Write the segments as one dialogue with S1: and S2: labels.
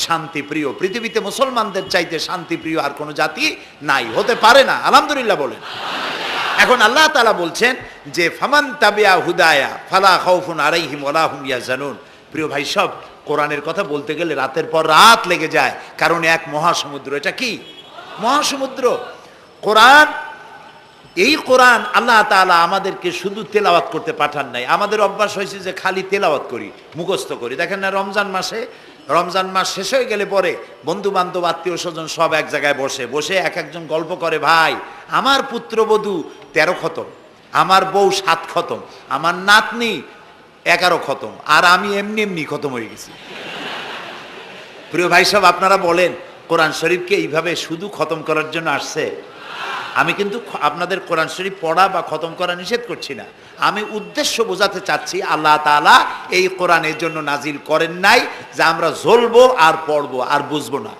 S1: শান্তিপ্রিয়। পৃথিবীতে মুসলমানদের চাইতে শান্তিপ্রিয় আর কোনো জাতি নাই, হতে পারে না। আলহামদুলিল্লাহ বলেন। এখন আল্লাহ তাআলা বলছেন যে ফামান তাবিয়া হুদায়া ফালা খাউফুন আলাইহিম ওয়ালা হুম ইয়াহজানুন। প্রিয় ভাই সব, কোরআনের কথা বলতে গেলে রাতের পর রাত লেগে যায়, কারণ এক মহাসমুদ্র। এটা কি মহাসমুদ্র? কোরআন। এই কোরআন আল্লাহ তাআলা আমাদেরকে শুধু তেলাওয়াত করতে পাঠান নাই। আমাদের অভ্যাস হয়েছে যে খালি তেলাওয়াত করি, মুখস্থ করি। দেখেন না, রমজান মাস শেষ হয়ে গেলে পরে বন্ধু বান্ধব আত্মীয় স্বজন সব এক জায়গায় বসে এক একজন গল্প করে, ভাই আমার পুত্রবধূ 13 খতম, আমার বউ 7 খতম, আমার নাতনি 11 খতম, আর আমি এমনি এমনি খতম হয়ে গেছি। প্রিয় ভাই সব, আপনারা বলেন কোরআন শরীফকে এইভাবে শুধু খতম করার জন্য আসছে? আমি কিন্তু আপনাদের কোরআন শরীফ পড়া বা খতম করা নিষেধ করছি না। আমি উদ্দেশ্য বোঝাতে চাচ্ছি, আল্লাহ তাআলা এই কোরআনের জন্য নাজিল করেন নাই যে আমরা জ্বলবো আর পড়বো আর বুঝবো না।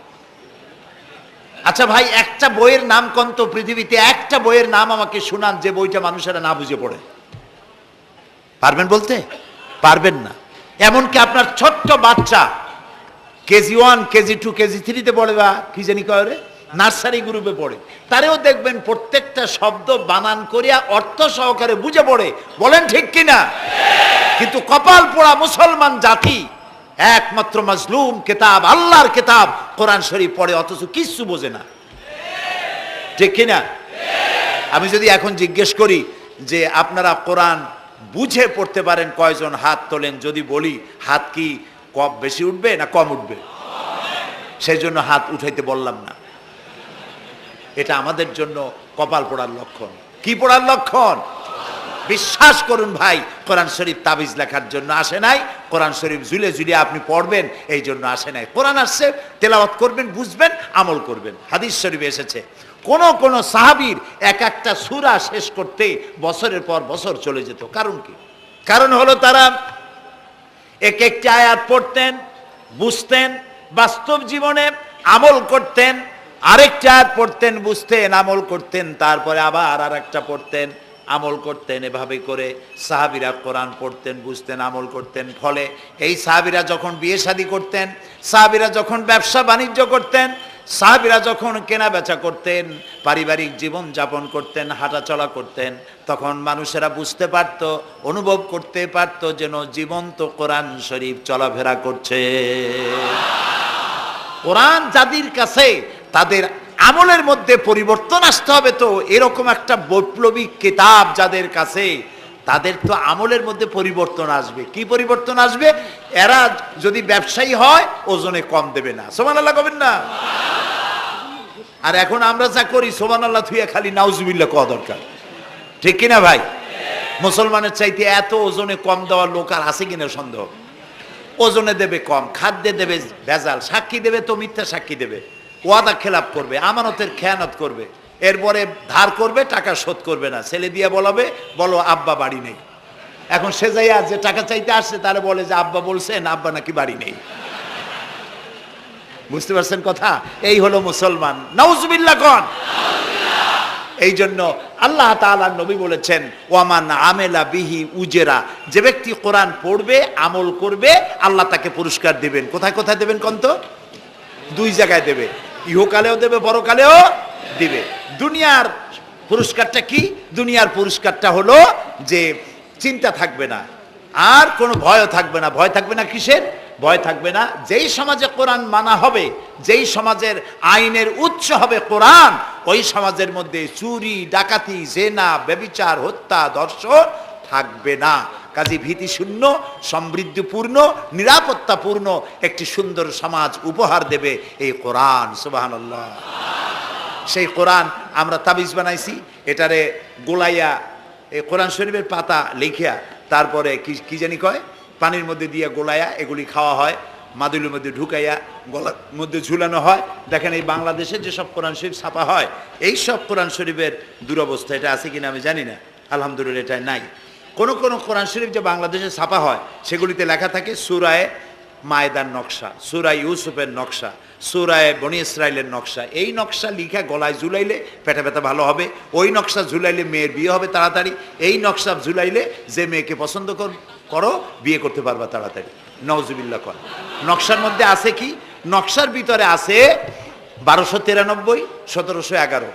S1: আচ্ছা ভাই, একটা বইয়ের নাম কোন তো পৃথিবীতে, একটা বইয়ের নাম আমাকে শুনান যে বইটা মানুষেরা না বুঝে পড়ে? পারবেন বলতে? পারবেন না। এমনকি আপনার ছোট্ট বাচ্চা কেজি 1, কেজি 2, কেজি 3-তে পড়ে, বা কি জানি কয়, নার্সারি গ্রুপে পড়ে, তারেও দেখবেন প্রত্যেকটা শব্দ বানান করিয়া অর্থ সহকারে বুঝে পড়ে। বলেন ঠিক কিনা? কিন্তু কপাল পোড়া মুসলমান জাতি একমাত্র মাজলুম কিতাব, আল্লাহর কিতাব কোরআন শরীফ পড়ে, অথচ কিছু বোঝে না। ঠিক কিনা? আমি যদি এখন জিজ্ঞেস করি যে আপনারা কোরআন বুঝে পড়তে পারেন কয়জন, হাত তোলেন। যদি বলি হাত কি কম বেশি উঠবে না কম উঠবে? সেই জন্য হাত উঠাইতে বললাম না। এটা আমাদের জন্য কপাল পোড়ার লক্ষণ। কি পোড়ার লক্ষণ? বিশ্বাস করুন ভাই, কোরআন শরীফ তাবিজ লেখার জন্য আসে নাই, কোরআন শরীফ ঝুলে ঝুলে আপনি পড়বেন এই জন্য আসে নাই। কোরআন আসছে তেলাওয়াত করবেন, বুঝবেন, আমল করবেন। হাদিস শরীফে এসেছে কোন সাহাবীর এক একটা সূরা শেষ করতে বছরের পর বছর চলে যেত। কারণ কি? কারণ হলো তারা এক একটি আয়াত পড়তেন, বুঝতেন, বাস্তব জীবনে আমল করতেন, আরেকটা আয়াত পড়তেন, বুঝতেন, আমল করতেন, তারপরে আবার আরেকটা পড়তেন, আমল করতেন। এভাবে করে সাহাবীরা কোরআন পড়তেন, বুঝতেন, আমল করতেন। ফলে এই সাহাবীরা যখন বিয়ে শাদী করতেন, সাহাবীরা যখন ব্যবসা বাণিজ্য করতেন, সাহাবীরা যখন কেনা বেচা করতেন, পারিবারিক জীবন যাপন করতেন, হাঁটাচলা করতেন, তখন মানুষেরা বুঝতে পারত, অনুভব করতে পারত যেন জীবন্ত কোরআন শরীফ চলাফেরা করছে। কোরআন যাদের কাছে, তাদের আমলের মধ্যে পরিবর্তন আসতে হবে। তো এরকম একটা বৈপ্লবিক কিতাব যাদের কাছে, তাদের তো আমলের মধ্যে পরিবর্তন আসবে। কি পরিবর্তন আসবে? এরা যদি ব্যবসায়ী হয় ওজনে কম দেবে না। সুবহানাল্লাহ কবেন না? আর এখন আমরা যা করি, সুবহানাল্লাহ থুইয়া খালি নাউজুবিল্লাহ কওয়া দরকার। ঠিক কিনা ভাই? মুসলমানের চাইতে এত ওজনে কম দেওয়ার লোক আর আছে কিনা সন্দেহ। ওজনে দেবে কম, খাদ্যে দেবে ভেজাল, সাক্ষী দেবে তো মিথ্যা সাক্ষী দেবে, ওয়াদা খেলাপ করবে, আমানতের খেয়ানত করবে, এরপরে ধার করবে, টাকা শোধ করবে না। ছেলে দিয়ে বলো আব্বা বাড়ি নেই। এখন সে যাইয়া যে টাকা চাইতে আসছে তারা বলে যে আব্বা বলছেন আব্বা নাকি বাড়ি নেই। বুঝতে পারছেন কথা? এই হলো মুসলমান। নাউজুবিল্লাহ কোন। এই জন্য আল্লাহ তাআলার নবী বলেছেন, ওয়ামান আমেলা বিহি উজেরা, যে ব্যক্তি কোরআন পড়বে, আমল করবে, আল্লাহ তাকে পুরস্কার দিবেন। কোথায় কোথায় দেবেন কোন তো? 2 জায়গায় দেবে, ইহকালেও দেবে, পরকালেও দিবে। দুনিয়ার পুরস্কারটা কি? দুনিয়ার পুরস্কারটা হলো যে চিন্তা থাকবে না, আর কোনো ভয়ও থাকবে না। ভয় থাকবে না কিসের? ভয় থাকবে না যেই সমাজে কোরআন মানা হবে, যেই সমাজের আইনের উৎস হবে কোরআন, ওই সমাজের মধ্যে চুরি, ডাকাতি, জেনা, ব্যভিচার, হত্যা, ধর্ষণ থাকবে না। কাজী ভীতিশূন্য, সমৃদ্ধিপূর্ণ, নিরাপত্তাপূর্ণ একটি সুন্দর সমাজ উপহার দেবে এই কোরআন। সুবহানাল্লাহ। সেই কোরআন আমরা তাবিজ বানাইছি, এটারে গোলাইয়া, এই কোরআন শরীফের পাতা লিখিয়া, তারপরে কি জানি কয়, পানির মধ্যে দিয়ে গোলাইয়া এগুলি খাওয়া হয়, মাদুলির মধ্যে ঢুকাইয়া গলার মধ্যে ঝুলানো হয়। দেখেন এই বাংলাদেশে যেসব কোরআন শরীফ ছাপা হয়, এই সব কোরআন শরীফের দুরবস্থা। এটা আছে কিনা আমি জানি না, আলহামদুলিল্লাহ এটা নাই। কোন কোরআন শরীফ যে বাংলাদেশে ছাপা হয়, সেগুলিতে লেখা থাকে সূরায়ে মায়েদার নকশা, সূরা ইউসুফের নকশা, সূরায়ে বনি ইসরাইলের নকশা। এই নকশা লিখা গলায় ঝুলাইলে পেটে ব্যথা ভালো হবে, ওই নকশা ঝুলাইলে মেয়ের বিয়ে হবে তাড়াতাড়ি, এই নকশা ঝুলাইলে যে মেয়েকে পছন্দ করো বিয়ে করতে পারবা তাড়াতাড়ি। নাউজুবিল্লাহ কর। নকশার মধ্যে আছে কি? নকশার ভিতরে আছে 1293, 1711,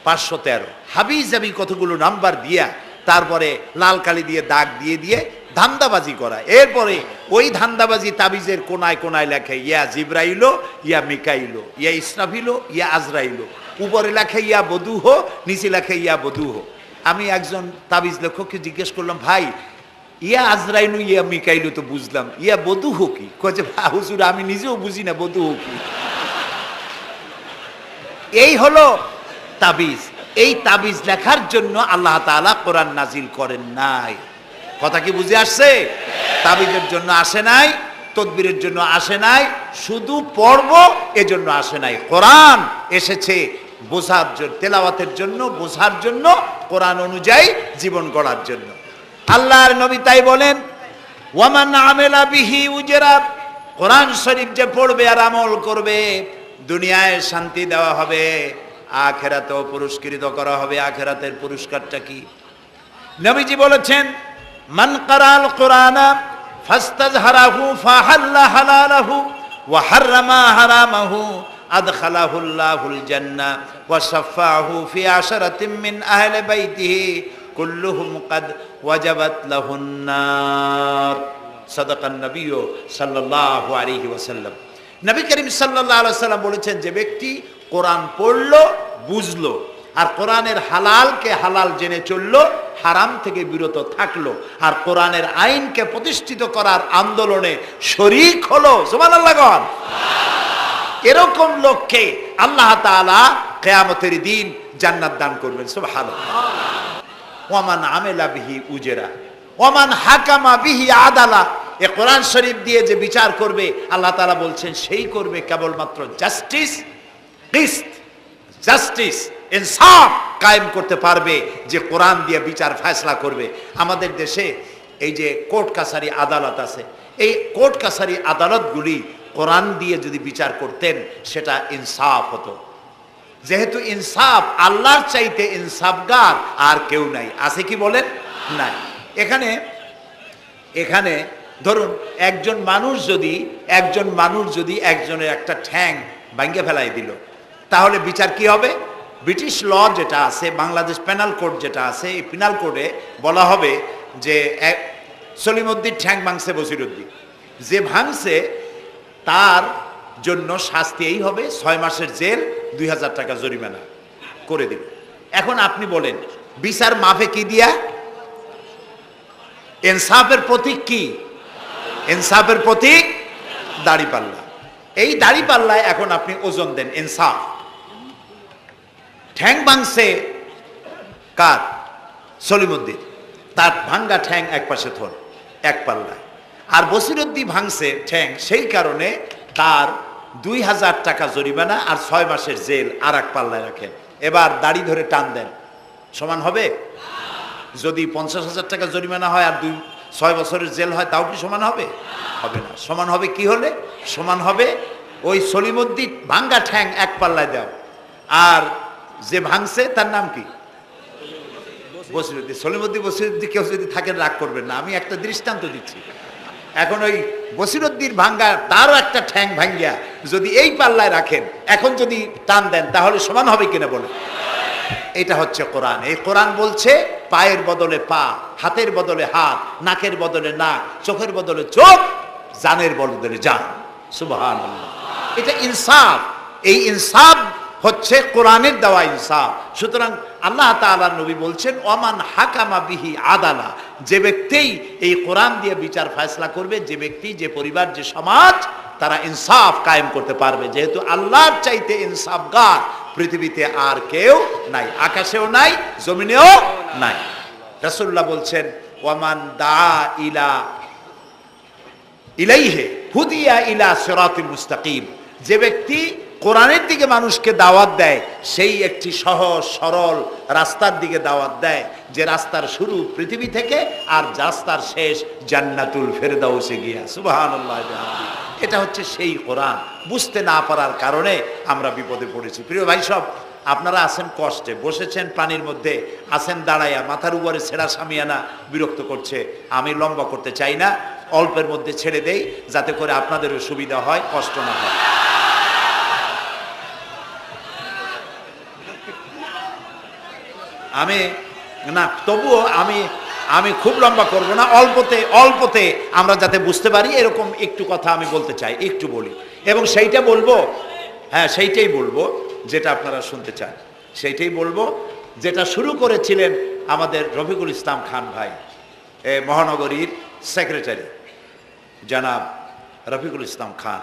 S1: 513, হাবি জাবি কতগুলো নাম্বার দিয়া তারপরে লাল কালি দিয়ে দাগ দিয়ে দিয়ে ধান্দাবাজি করা। এরপরে ওই ধান্দাবাজি তাবিজের কোনায় কোনায় লেখে ইয়া জিব্রাইলো, ইয়া মিকাইলো, ইয়া ইসরাফিলো, ইয়া আজরাইলো। উপরে লেখে ইয়া বধূহ, নিচে লেখে ইয়া বধূহ। আমি একজন তাবিজ লেখককে জিজ্ঞেস করলাম, ভাই ইয়া আজরাইলু ইয়া মিকাইলু তো বুঝলাম, ইয়া বধূহ কি? কয়ে যে হুজুর আমি নিজেও বুঝি না বধূহ কি। এই হলো তাবিজ। এই তাবিজ লেখার জন্য আল্লাহ তাআলা কোরআন নাজিল করেন নাই। কথা কি বুঝে আসছে? তাবিজের জন্য আসে নাই, তদবিরের জন্য আসে নাই, শুধু পড়ব এজন্য আসে নাই। কোরআন এসেছে বোঝার জন্য, তেলাওয়াতের জন্য, বোঝার জন্য, কোরআন অনুযায়ী জীবন গড়ার জন্য। আল্লাহর নবী তাই বলেন, ওয়ামান আমেলা বিহি উজরা, কোরআন শরীফ যে পড়বে আর আমল করবে, দুনিয়ায় শান্তি দেওয়া হবে, আখিরাতেও পুরস্কৃত করা হবে। আখিরাতের পুরস্কারটা কি? নবীজি বলেছেন, মান কারাল কোরআনা ফাস্তাজহারাহু ফাহাল্লা হালালাহু ওয়া হাররামা হারামাহু আদখালাহুল্লাহুল জান্নাহ ওয়া শাফাআহু ফি আশরাতিন মিন আহলি বাইতিহি কুল্লুহুম কাদ ওয়াজাবাত লাহুন নার। সাদাকান নবী সাল্লাল্লাহু আলাইহি ওয়াসাল্লাম। নবী করিম সাল্লাল্লাহু আলাইহি ওয়াসাল্লাম বলেছেন, যে ব্যক্তি কোরআন পড়লো, বুঝলো, আর কোরআনের হালালকে হালাল জেনে চললো, হারাম থেকে বিরত থাকলো, আর কোরআনের আইনকে প্রতিষ্ঠিত করার আন্দোলনে শরীক হলো, সুবহানাল্লাহ গণ, এরকম লোককে আল্লাহ তাআলা কিয়ামতের দিন জান্নাত দান করবেন। সুবহানাল্লাহ। ওয়ামান আমেলা বিহি উজরা ওয়ামান হাকামা বিহি আদালা। এ কোরআন শরীফ দিয়ে যে বিচার করবে, আল্লাহ তাআলা বলছেন সেই করবে কেবলমাত্র জাস্টিস, কিসত, জাস্টিস, ইনসাফ কায়েম করতে পারবে, যে কোরআন দিয়ে বিচার ফয়সালা করবে। আমাদের দেশে এই যে কোর্ট কাছারি আদালত আছে, এই কোর্ট কাছারি আদালতগুলি কোরআন দিয়ে যদি বিচার করতেন সেটা ইনসাফ হতো। যেহেতু ইনসাফ, আল্লাহর চাইতে ইনসাফগার আর কেউ নাই। আছে কি বলেন? নাই। এখানে ধরুন একজন মানুষ যদি একজনের একটা ঠ্যাং ভাঙে ফেলাই দিল, তাহলে বিচার কি হবে? ব্রিটিশ ল যেটা আছে, বাংলাদেশ পেনাল কোড যেটা আছে, এই পেনাল কোডে বলা হবে যে সলিমউদ্দিন ঠ্যাং ভাঙছে বসিরউদ্দিন, যে ভাঙছে তার জন্য শাস্তি এই হবে 6 মাসের জেল, 2000 টাকা জরিমানা করে দিল। এখন আপনি বলেন বিচার মাফে কি দিয়া? ইনসাফের প্রতীক কি? ইনসাফের প্রতীক দাড়িপাল্লা। এই দাড়িপাল্লায় এখন আপনি ওজন দেন ইনসাফ। ঠ্যাং ভাঙছে কার? সলিমউদ্দিন, তার ভাঙ্গা ঠ্যাং এক পাশে থন, এক পাল্লায়। আর বসিরউদ্দিন ভাঙছে ঠ্যাং, সেই কারণে তার 2000 টাকা জরিমানা আর 6 মাসের জেল আর এক পাল্লায় রাখেন। এবার দাড়ি ধরে টান দেন, সমান হবে? যদি 50,000 টাকা জরিমানা হয় আর 6 বছরের জেল হয়, তাও কি সমান হবে? হবে না। সমান হবে কি হলে? সমান হবে ওই সলিমউদ্দিন ভাঙ্গা ঠ্যাং এক পাল্লায় দাও, আর যে ভাঙছে তার নাম কি? বসিরউদ্দিন। বসিরউদ্দিন কেউ যদি থাকেন রাগ করবেন না, আমি একটা দৃষ্টান্ত দিচ্ছি। এখন ওই বসিরউদ্দিন ভাঙ্গা, তারও একটা ঠ্যাং ভাঙ্গিয়া যদি এই পাল্লায় রাখেন, এখন যদি টান দেন, তাহলে সমান হবে কিনা বলে? এটা হচ্ছে কোরআন। এই কোরআন বলছে পায়ের বদলে পা, হাতের বদলে হাত, নাকের বদলে নাক, চোখের বদলে চোখ, জানের বদলে জান। সুবহানাল্লাহ। এটা ইনসাফ। এই ইনসাফ হচ্ছে কোরআনের দেওয়া ইনসাফ। সুতরাং আল্লাহ তাআলা নবী বলছেন, ওমান হাকামা বিহি আদালা, যে ব্যক্তি এই কোরআন দিয়ে বিচার ফয়সালা করবে, যে ব্যক্তি, যে পরিবার, যে সমাজ, তারা ইনসাফ কায়েম করতে পারবে। যেহেতু আল্লাহর চাইতে ইনসাফগার পৃথিবীতে আর কেউ নাই, আকাশেও নাই, জমিনেও নাই। রাসূলুল্লাহ বলছেন, ওয়ামান দা ইলাইহি হুদিয়া ইলা সিরাতিল মুস্তাকিম, যে ব্যক্তি কোরআনের দিকে মানুষকে দাওয়াত দেয়, সেই একটি সহজ সরল রাস্তার দিকে দাওয়াত দেয়, যে রাস্তার শুরু পৃথিবী থেকে আর রাস্তার শেষ জান্নাতুল ফেরদাউসে গিয়া। সুবহানাল্লাহ। এটা হচ্ছে সেই কোরআন। বুঝতে না পারার কারণে আমরা বিপদে পড়েছি। প্রিয় ভাই সব, আপনারা আছেন কষ্টে, বসেছেন পানির মধ্যে, আছেন দাঁড়াইয়া, মাথার উপরে ছেঁড়া সামিয়ানা বিরক্ত করছে। আমি লম্বা করতে চাই না, অল্পের মধ্যে ছেড়ে দেই যাতে করে আপনাদেরও সুবিধা হয়, কষ্ট না হয়। আমি না, তবুও আমি খুব লম্বা করব না, অল্পতে আমরা যাতে বুঝতে পারি এরকম একটু কথা আমি বলতে চাই, একটু বলি। এবং সেইটা বলবো, হ্যাঁ সেইটাই বলবো যেটা আপনারা শুনতে চান, সেইটাই বলবো যেটা শুরু করেছিলেন আমাদের রফিকুল ইসলাম খান ভাই, মহানগরীর সেক্রেটারি জনাব রফিকুল ইসলাম খান।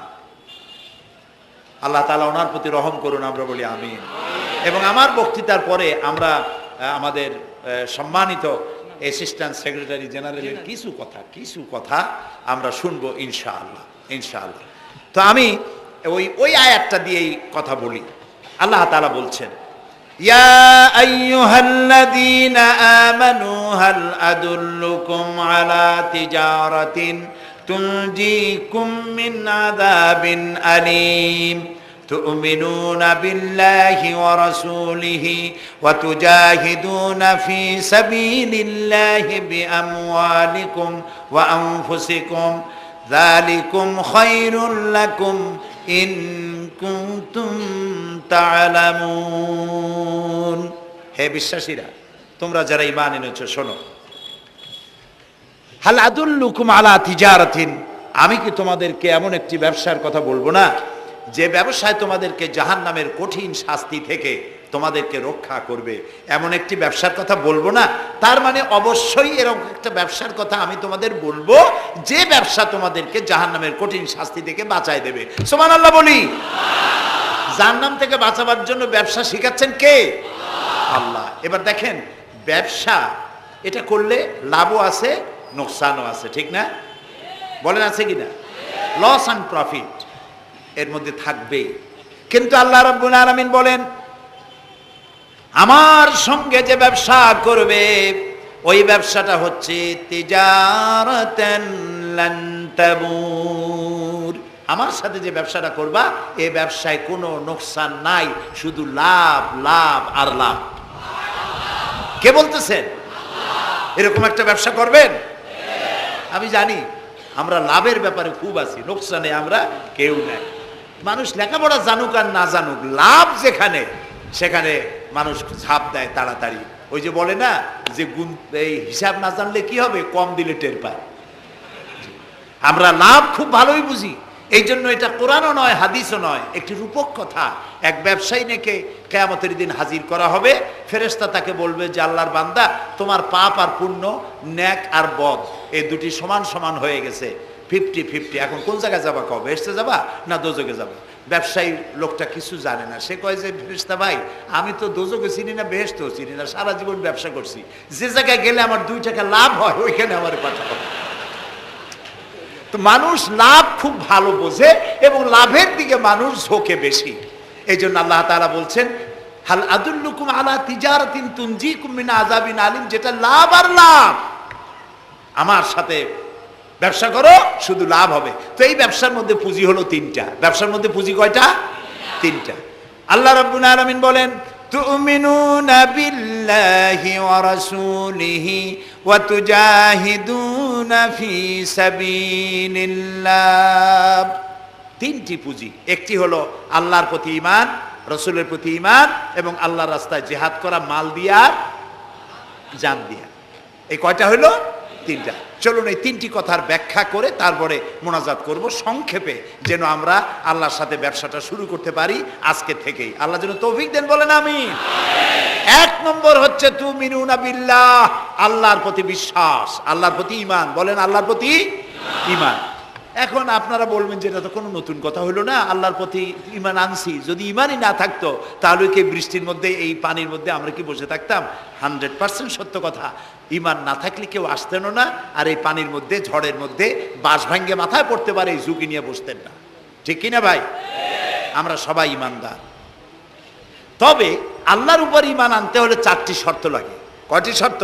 S1: আল্লাহ তাআলা ওনার প্রতি রহম করুন, আমরা বলি আমিন। এবং আমার বক্তৃতার পরে আমরা আমাদের সম্মানিত অ্যাসিস্ট্যান্ট সেক্রেটারি জেনারেলের কিছু কথা আমরা শুনবো ইনশাআল্লাহ। তো আমি ওই আয়াতটা দিয়েই কথা বলি। আল্লাহ তাআলা বলছেন, ইয়া আইয়ুহাল্লাযীনা আমানু হাল আদুল্লুকুম আলা তিজারাতিন তুনজিকুম মিন আযাবিন আলীম تؤمنون بالله ورسوله وتجاهدون في سبيل الله بأموالكم وأنفسكم ذلكم خير لكم إن كنتم تعلمون। হে বিশ্বাসীরা, তোমরা যারা ঈমান এনেছো শোনো, হাল আদুল্লুকুম আলা তিজারাতিন, আমি কি তোমাদেরকে এমন একটি ব্যবসার কথা বলবো না যে ব্যবসায় তোমাদেরকে জাহান্নামের কঠিন শাস্তি থেকে তোমাদেরকে রক্ষা করবে? এমন একটি ব্যবসার কথা বলবো না? তার মানে অবশ্যই এরকম একটা ব্যবসার কথা আমি তোমাদের বলবো যে ব্যবসা তোমাদেরকে জাহান্নামের কঠিন শাস্তি থেকে বাঁচায় দেবে। সুবহানাল্লাহ বলি। জাহান্নাম থেকে বাঁচাবার জন্য ব্যবসা শিখাচ্ছেন কে? আল্লাহ। এবার দেখেন, ব্যবসা এটা করলে লাভও আছে, নোকসানও আছে, ঠিক না? বলেন আছে কিনা? লস অ্যান্ড প্রফিট এর মধ্যে থাকবেই। কিন্তু আল্লাহ রাব্বুল আলামিন বলেন, আমার সঙ্গে যে ব্যবসা করবে ওই ব্যবসাটা হচ্ছে তিজারাতান লান তাবুর। আমার সাথে যে ব্যবসাটা করবা এই ব্যবসায় কোনো নোকসান নাই, শুধু লাভ লাভ আর লাভ। কে বলতেছেন? এরকম একটা ব্যবসা করবেন? আমি জানি আমরা লাভের ব্যাপারে খুব আছি, নোকসানে আমরা কেউ নাই। মানুষ লেখাপড়া জানুক আর না জানুক, লাভ যেখানে সেখানে মানুষ ঝাঁপ দেয় তাড়াতাড়ি। ওই যে বলে না যে এই হিসাব না জানলে কি হবে, কম দিলে টের পায়। আমরা লাভ খুব ভালোই বুঝি, এই জন্য এটা কোরআনও নয় হাদিসও নয়, একটি রূপক কথা। এক ব্যবসায়ী নেকে কিয়ামতের দিন হাজির করা হবে, ফেরেশতা তাকে বলবে যে আল্লাহর বান্দা, তোমার পাপ আর পুণ্য, ন্যাক আর বদ এই দুটি সমান সমান হয়ে গেছে, 50-50। এখন কোন জায়গায় যাবা? কও বেহেশতে যাবা না দোজখে যাবা? ব্যবসায়ী লোকটা কিছু জানে না, সে কয় যে ফেরেশতা ভাই, আমি তো দোজখে চিনি না, বেহেশতেও চিনি না, সারা জীবন ব্যবসা করছি, যে জায়গায় গেলে আমার 2 টাকা লাভ হয় ওইখানে আমার পাঠাবো। তো মানুষ লাভ খুব ভালো বোঝে এবং লাভের দিকে মানুষ ঝোঁকে বেশি। এই জন্য আল্লাহ তাআলা বলছেন, হাল আদুল্লুকুম আলা তিজারাতিন তুনজিকুম মিন আযাবিন আলিম, যেটা লাভ আর লাভ। আমার সাথে ব্যবসা করো, শুধু লাভ হবে। তো এই ব্যবসার মধ্যে পুঁজি হলো 3টা। ব্যবসার মধ্যে পুঁজি কয়টা? 3টা। আল্লাহ রাব্বুল আলামিন বলেন, তুমিনুনা বিল্লাহি ওয়া রাসূলিহি ওয়া তুজাহিদুনা ফি সাবিলিল্লাহ। 3টি পুঁজি। একটি হলো আল্লাহর প্রতি ঈমান, রাসূলের প্রতি ঈমান এবং আল্লাহর রাস্তায় জিহাদ করা, মাল দিয়া জান দিয়া। এই কয়টা হলো? 3টা। চলুন এই 3টি কথার ব্যাখ্যা করে তারপরে মোনাজাত করব সংক্ষেপে, যেন আমরা আল্লাহর সাথে ব্যবসাটা শুরু করতে পারি আজকে থেকেই। আল্লাহ যেন তৌফিক দেন, বলেন আমিন। 1 নম্বর হচ্ছে তুমিনুনা বিল্লাহ, আল্লাহর প্রতি বিশ্বাস, আল্লাহর প্রতি ঈমান। বলেন আল্লাহর প্রতি ঈমান। এখন আপনারা বলবেন যে এটা তো কোনো নতুন কথা হলো না, আল্লাহর প্রতি ঈমান আনছি, যদি ঈমানই না থাকতো তাহলে কি বৃষ্টির মধ্যে এই পানির মধ্যে আমরা কি বসে থাকতাম? 100% সত্য কথা। ঈমান না থাকলে কেউ আসতেন না, আর এই পানির মধ্যে, ঝড়ের মধ্যে বাঁশ ভাঙ্গে মাথায় পড়তে পারে এই ঝুঁকি নিয়ে বসতেন না, ঠিক কিনা ভাই? আমরা সবাই ঈমানদার। তবে আল্লাহর উপর ঈমান আনতে হলে 4টি শর্ত লাগে। কয়টি শর্ত?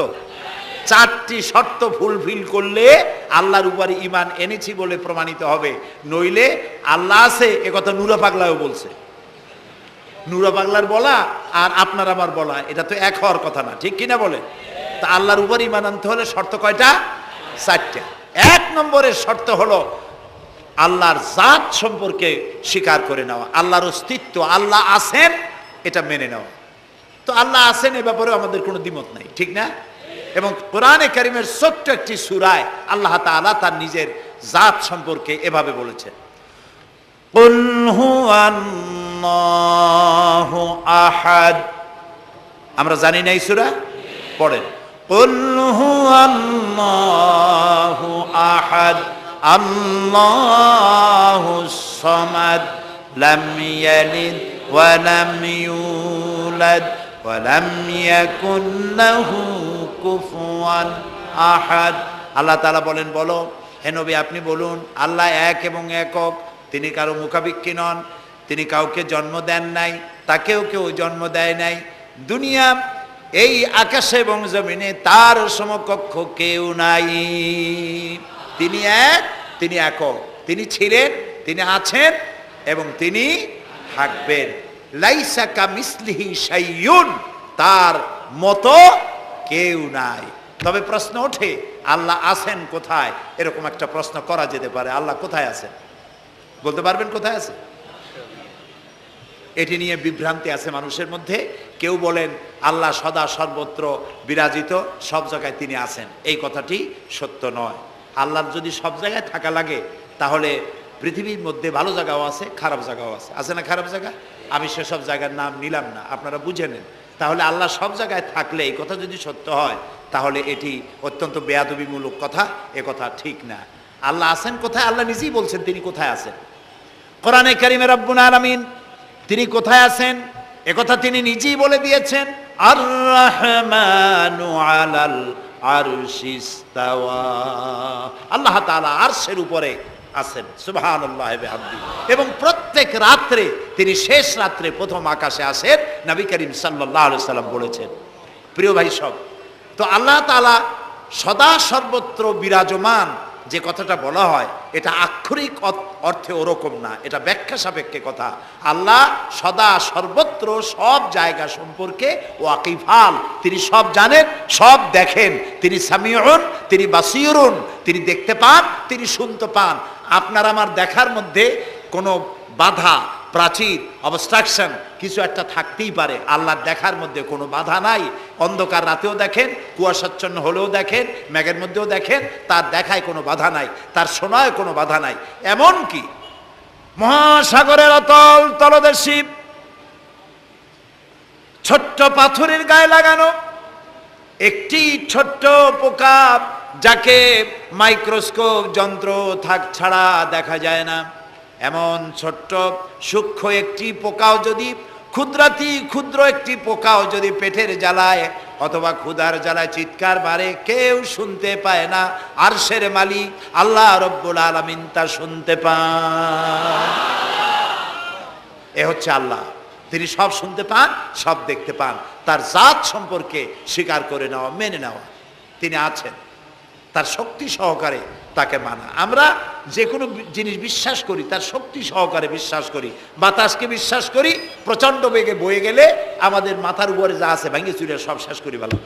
S1: 4টি শর্ত ফুলফিল করলে আল্লাহর উপর ঈমান এনেছি বলে প্রমাণিত হবে, নইলে আল্লাহ আছে একথা নূরা পাগলাও বলছে। নুরা পাগলার বলা আর আপনার আমার বলা এটা তো এক হওয়ার কথা না, ঠিক কিনা বলে? তা আল্লাহর উপর ঈমান আনতে হলে শর্ত কয়টা? 4টা। 1 নম্বরের শর্ত হলো আল্লাহর জাত সম্পর্কে স্বীকার করে নেওয়া, আল্লাহর অস্তিত্ব, আল্লাহ আছেন এটা মেনে নেওয়া। তো আল্লাহ আছেন এ ব্যাপারে আমাদের কোনো দ্বিমত নাই, ঠিক না? এবং কোরআনে কারীমের ছোট্ট একটি সূরায় আল্লাহ তাআলা তার নিজের জাত সম্পর্কে এভাবে বলেছেন, কুল হুয়াল্লাহু আহাদ। আমরা জানি না এই সূরা? পড়েন, কুল হুয়াল্লাহু আহাদ আল্লাহুস সামাদ লাম ইয়ালিদ ওয়া লাম ইউলাদ ওয়া লাম ইয়াকুন লাহু কুফুয়ান আহাদ। আল্লাহ তাআলা বলেন, বলো হে নবী আপনি বলুন, আল্লাহ এক এবং একক, তিনি কারো মুখাপেক্ষী নন, তিনি কাউকে জন্ম দেন নাই, তাকেও কেউ জন্ম দেয় নাই। দুনিয়া এই আকাশে এবং জমিনে তার সমকক্ষ কেউ নাই। তিনি এক, তিনি একক, তিনি ছিলেন, তিনি আছেন এবং তিনি থাকবেন। লাইসা কামিসলিহি শাইউন, তার মতো কেউ নাই। তবে প্রশ্ন ওঠে আল্লাহ আছেন কোথায়? এরকম একটা প্রশ্ন করা যেতে পারে, আল্লাহ কোথায় আছেন? বলতে পারবেন কোথায় আছে? এটি নিয়ে বিভ্রান্তি আছে মানুষের মধ্যে। কেউ বলেন আল্লাহ সদা সর্বত্র বিরাজিত, সব জায়গায় তিনি আছেন। এই কথাটি সত্য নয়। আল্লাহর যদি সব জায়গায় থাকা লাগে তাহলে পৃথিবীর মধ্যে ভালো জায়গাও আছে, খারাপ জায়গাও আছে। আছে না খারাপ জায়গা? আমি সেসব জায়গার নাম নিলাম না, আপনারা বুঝে নেন। তাহলে আল্লাহ সব জায়গায় থাকলে এই কথা যদি সত্য হয় তাহলে এটি অত্যন্ত বেয়াদবিমূলক কথা, এ কথা ঠিক না। আল্লাহ আছেন কোথায়? আল্লাহ নিজেই বলছেন তিনি কোথায় আছেন। কোরআনে কারীমে রব্বুল আলামিন তিনি কোথায় আছেন একথা তিনি নিজেই বলে দিয়েছেন, আর রহমানু আলাল আরশিস তাওয়া। আল্লাহ তাআলা আরশের উপরে আছেন, সুবহানাল্লাহি ওয়া বিহামদিহি। এবং প্রত্যেক রাত্রে তিনি শেষ রাত্রে প্রথম আকাশে আসেন, নবী করিম সাল্লাল্লাহু আলাইহি সাল্লাম বলেছেন। প্রিয় ভাই সব, তো আল্লাহ তাআলা সদা সর্বত্র বিরাজমান যে কথাটা বলা হয় এটা আক্ষরিক অর্থে ওরকম না, এটা ব্যাখ্যা সাপেক্ষে কথা। আল্লাহ সদা সর্বত্র সব জায়গা সম্পর্কে ওয়াকিফাল, তিনি সব জানেন, সব দেখেন। তিনি সামিউন, তিনি বাসিরুন, তিনি দেখতে পান, তিনি শুনতে পান। আপনার আমার দেখার মধ্যে কোনো বাধা, প্রাচীর, অবস্ট্রাকশন কিছু একটা থাকতেই পারে। আল্লাহর দেখার মধ্যে কোনো বাধা নাই। অন্ধকার রাতেও দেখেন, কুয়াশাচ্ছন্ন হলেও দেখেন, মেঘের মধ্যেও দেখেন, তার দেখায় কোনো বাধা নাই, তার শোনায় কোনো বাধা নাই। এমনকি মহাসাগরের অতল তলদেশে ছোট্ট পাথরের গায়ে লাগানো একটি ছোট্ট পোকা, যাকে মাইক্রোস্কোপ যন্ত্র ছাড়া দেখা যায় না, এমন ছোট্ট সূক্ষ্ম একটি পোকাও যদি, ক্ষুদ্র একটি পোকাও যদি পেটের জ্বালায় অথবা ক্ষুধার জ্বালায় চিৎকার মারে, কেউ শুনতে পায় না। আরশের মালিক আল্লাহ রব্বুল আলামিন তা শুনতে পান। এ হচ্ছে আল্লাহ, তিনি সব শুনতে পান, সব দেখতে পান। তার জাত সম্পর্কে স্বীকার করে নেওয়া, মেনে নেওয়া, তিনি আছেন, তার শক্তি সহকারে তাকে মানা। আমরা যে কোনো জিনিস বিশ্বাস করি তার শক্তি সহকারে বিশ্বাস করি। বাতাসকে বিশ্বাস করি, প্রচণ্ড বেগে বয়ে গেলে আমাদের মাথার উপরে যা আছে ভেঙে চুরে সব শেষ করি ভালো,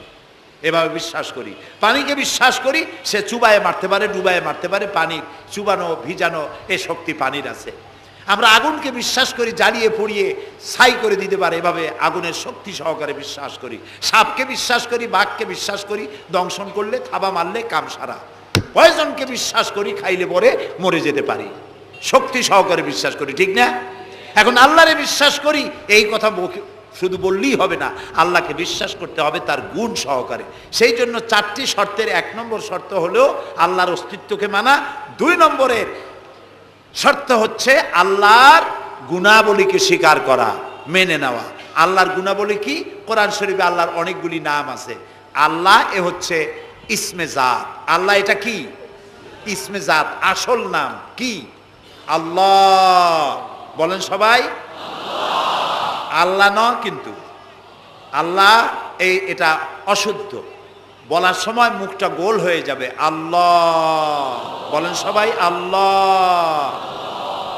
S1: এভাবে বিশ্বাস করি। পানিকে বিশ্বাস করি, সে চুবায়ে মারতে পারে, ডুবায়ে মারতে পারে। পানির চুবানো, ভিজানো এ শক্তি পানির আছে। আমরা আগুনকে বিশ্বাস করি, জ্বালিয়ে পুড়িয়ে ছাই করে দিতে পারে, এভাবে আগুনের শক্তি সহকারে বিশ্বাস করি। সাপকে বিশ্বাস করি, বাঘকে বিশ্বাস করি, দংশন করলে, থাবা মারলে কাম সারা। পয়জনকে বিশ্বাস করি, খাইলে পরে মরে যেতে পারি, শক্তি সহকারে বিশ্বাস করি, ঠিক না? এখন আল্লাহরে বিশ্বাস করি, এই কথা শুধু বললেই হবে না, আল্লাহকে বিশ্বাস করতে হবে তার গুণ সহকারে। সেই জন্য 4টি শর্তের 1 নম্বর শর্ত হলো আল্লাহর অস্তিত্বকে মানা। 2 নম্বরের শর্ত হচ্ছে আল্লাহর গুণাবলীকে স্বীকার করা, মেনে নেওয়া। আল্লাহর গুণাবলী কি? কোরআন শরীফে আল্লাহর অনেকগুলি নাম আছে। আল্লাহ এ হচ্ছে ইসমে জাত। আল্লাহ এটা কি? ইসমে জাত, আসল নাম কি? আল্লাহ। বলেন সবাই আল্লাহ। ন কিন্তু আল্লাহ এটা অশুদ্ধ, বলার সময় মুখটা গোল হয়ে যাবে। আল্লাহ বলেন সবাই আল্লাহ।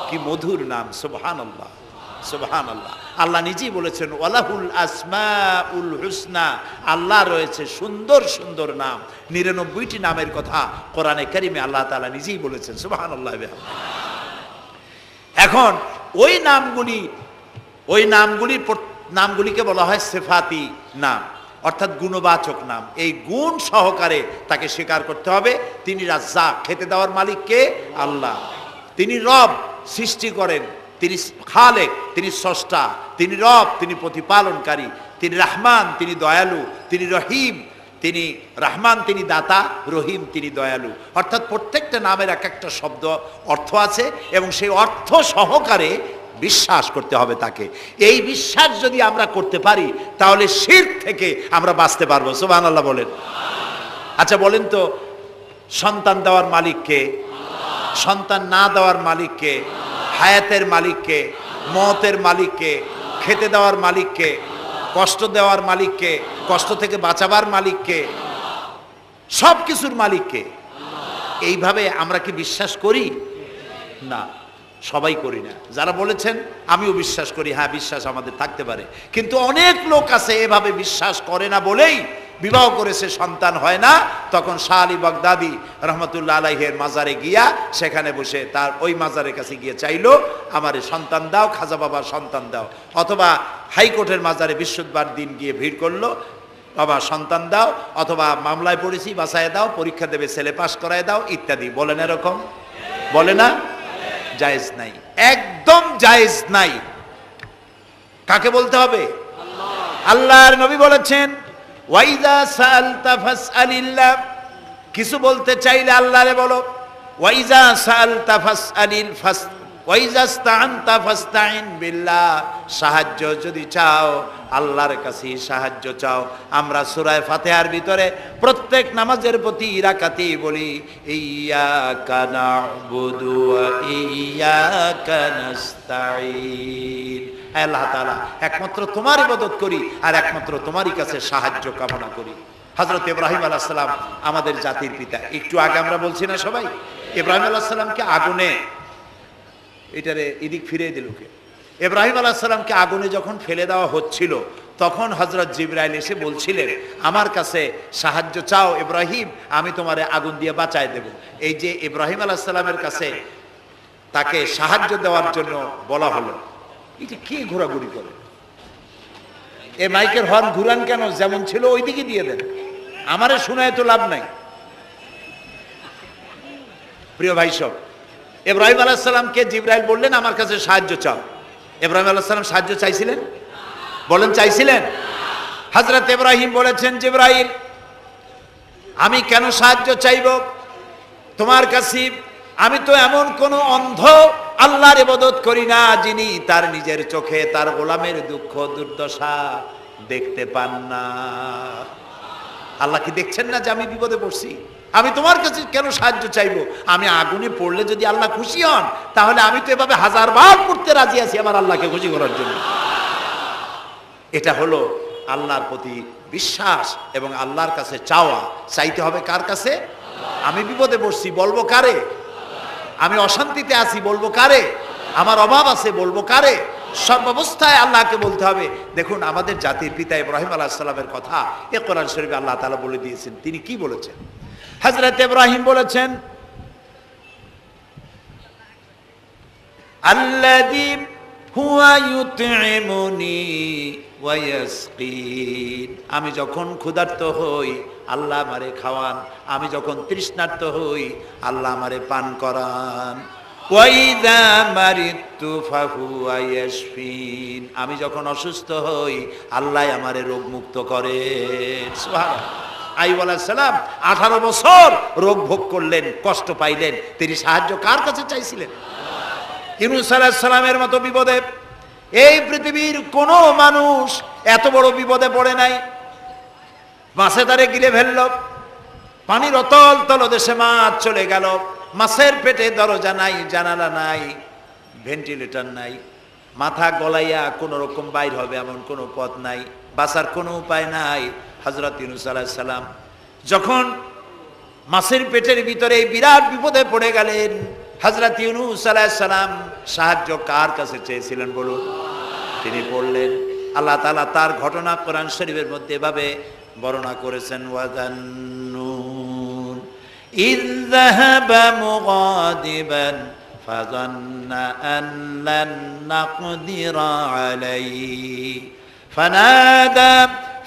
S1: কি মধুর নাম, সুবহানাল্লাহ। সুবহানাল্লাহ। আল্লাহ নিজেই বলেছেন ওয়ালাহুল আসমাউল হুসনা, আল্লাহ রয়েছে সুন্দর সুন্দর নাম। 99টি নামের কথা কোরআনে কারিমে আল্লাহ তাআলা নিজেই বলেছেন। সুবহানাল্লাহ। এখন ওই নামগুলিকে বলা হয় সিফাতি নাম, অর্থাৎ গুণবাচক নাম। এই গুণ সহকারে তাকে স্বীকার করতে হবে। তিনি রাজ্জাক, খেতে দেওয়ার মালিক কে? আল্লাহ। তিনি রব, সৃষ্টি করেন। তিনি খালেক, তিনি স্রষ্টা। তিনি রব, তিনি প্রতিপালনকারী। তিনি রহমান, তিনি দয়ালু। তিনি রহিম, তিনি রহমান, তিনি দাতা। রহিম, তিনি দয়ালু। অর্থাৎ প্রত্যেকটা নামের এক একটা শব্দ অর্থ আছে এবং সেই অর্থ সহকারে বিশ্বাস করতে হবে তাকে। এই বিশ্বাস যদি আমরা করতে পারি তাহলে শিরক থেকে আমরা বাঁচতে পারবো। সুবহানাল্লাহ বলেন। আচ্ছা বলেন তো, সন্তান দেওয়ার মালিককে? সন্তান না দেওয়ার মালিককে? হায়াতের মালিককে? মওতের মালিককে? খেতে দেওয়ার মালিককে? কষ্ট দেওয়ার মালিককে? কষ্ট থেকে বাঁচাবার মালিককে? সব কিছুর মালিককে। এইভাবে আমরা কি বিশ্বাস করি? না, সবাই করি না। যারা বলেছেন আমিও বিশ্বাস করি, হ্যাঁ বিশ্বাস আমাদের থাকতে পারে, কিন্তু অনেক লোক আছে এভাবে বিশ্বাস করে না বলেই বিবাহ করেছে, সন্তান হয় না। তখন শাহ আলী বাগদাদি রহমতুল্লাহ আলাইহের মাজারে গিয়া সেখানে বসে তার ওই মাজারের কাছে গিয়ে চাইলো আমারে সন্তান দাও, খাজা বাবা সন্তান দাও। অথবা হাইকোর্টের মাজারে বৃহস্পতিবার দিন গিয়ে ভিড় করলো, বাবা সন্তান দাও, অথবা মামলায় পড়েছি বাঁচায় দাও, পরীক্ষা দেবে ছেলে পাশ করায় দাও ইত্যাদি। বলেন এরকম? বলে না? জায়েজ নাই, একদম জায়েজ নাই। কাকে বলতে হবে? আল্লাহর নবী বলেছেন ওয়াইদা সাআলতা ফাসআলিল্লাহ, কিছু বলতে চাইলে আল্লাহরে বলো। ওয়াইজা সাআলতা ফাসআলিল ফাস ওয়াইজা ইসতাআনতা ফাসতাইন বিল্লাহ, সাহায্য যদি চাও আল্লাহর কাছে সাহায্য চাও। আমরা সূরা ফাতিহার ভিতরে প্রত্যেক নামাজের প্রতি রাকাতেই বলি ইয়্যাকা না'বুদু ওয়া ইয়্যাকা নাস্তাঈন। আল্লাহ তাআলা একমাত্র তোমার ইবাদত করি আর একমাত্র তোমারই কাছে সাহায্য কামনা করি। হযরত ইব্রাহিম আলাইহিস সালাম আমাদের জাতির পিতা। একটু আগে আমরা বলছি না সবাই, ইব্রাহিম আলাইহিস সালামকে আগুনে, এটারে এদিক ফিরে দিল কে? ইব্রাহিম আলাইহিস সালামকে আগুনে যখন ফেলে দেওয়া হচ্ছিল তখন হযরত জিবরাইল এসে বলছিলেন আমার কাছে সাহায্য চাও ইব্রাহিম, আমি তোমারে আগুন দিয়ে বাঁচায় দেব। এই যে ইব্রাহিম আলাইহিস সালামের কাছে তাকে সাহায্য দেওয়ার জন্য বলা হলো, এটা কি ঘোরাঘুরি করে? এ মাইকের হর্ন ঘুরান কেন? যেমন ছিল ওই দিকে দিয়ে দেন, আমারে শোনায় তো লাভ নাই। প্রিয় ভাই সব, ইব্রাহিম আলাইহিস সালামকে জিবরাইল বললেন আমার কাছে সাহায্য চাও। ইব্রাহিম আলাইহিস সালাম সাহায্য চাইছিলেন? বলেন চাইছিলেন? হযরত ইব্রাহিম বলেছেন জিবরাইল আমি কেন সাহায্য চাইব তোমার কাছে? আমি তো এমন কোন অন্ধ আল্লাহর ইবাদত করি না যিনি তার নিজের চোখে তার গোলামের দুঃখ দুর্দশা দেখতে পান না। আল্লাহ কি দেখছেন না যে আমি বিপদে পড়ছি? আমি তোমার কাছে কেন সাহায্য চাইবো? আমি আগুনে পড়লে যদি আল্লাহ খুশি হন তাহলে আমি তো এভাবে 1000 বার পড়তে রাজি আছি আমার আল্লাহকে খুশি করার জন্য। এটা হলো আল্লাহর প্রতি বিশ্বাস এবং আল্লাহর কাছে চাওয়া। চাইতে হবে কার কাছে? আমি বিপদে পড়ছি বলবো কারে? আমি অশান্তিতে আছি বলবো কারে? আমার অভাব আছে বলবো কারে? সর্বাবস্থায় আল্লাহকে বলতে হবে। দেখুন আমাদের জাতির পিতা ইব্রাহিম আলাইহিস সালামের কথা এ কোরআন শরীফে আল্লাহ তাআলা বলে দিয়েছেন। তিনি কি বলেছেন? হযরত ইব্রাহিম বলেছেন আল্লাযী হুয়া ইউতঈমুনি ওয়া ইয়াসকিন, আমি যখন ক্ষুধার্ত হই আল্লাহ আমারে খাওয়ান, আমি যখন তৃষ্ণার্ত হই আল্লাহ আমারে পান করান। ওয়া ইযা মারিতু ফাহুয়া ইয়াশফিন, আমি যখন অসুস্থ হই আল্লাহ আমারে রোগ মুক্ত করেন। সুবহানাল্লাহ। আইয়ুব আলাইহিস সালাম 18 বছর রোগ ভোগ করলেন, কষ্ট পাইলেন, তিনি সাহায্য কার কাছে চাইছিলেন? ইউনূস আলাইহিস সালামের মতো বিপদে এই পৃথিবীর কোন মানুষ এত বড় বিপদে পড়ে নাই। মাছে তারে গিলে ফেলল, পানির অতল তলদেশে মাছ চলে গেল, মাছের পেটে দরজা নাই, জানালা নাই, ভেন্টিলেটর নাই, মাথা গলাইয়া কোনো রকম বাইর হবে এমন কোনো পথ নাই, বাঁচার কোনো উপায় নাই। হযরত ইউনূস আলাইহিস সালাম যখন মাছের পেটের ভিতরে এই বিরাট বিপদে পড়ে গেলেন, হযরত ইউনূস আলাইহিস সালাম সাহায্য কার কাছে চেয়েছিলেন বলুন? তিনি পড়লেন। আল্লাহ তাআলা তার ঘটনা কোরআন শরীফের মধ্যে এভাবে বর্ণনা করেছেন, ওয়াজান্নুন ইয যাহাবা মুগাদিবান ফাযান্না আন লান নাকদিরা আলাইহি ফানাদা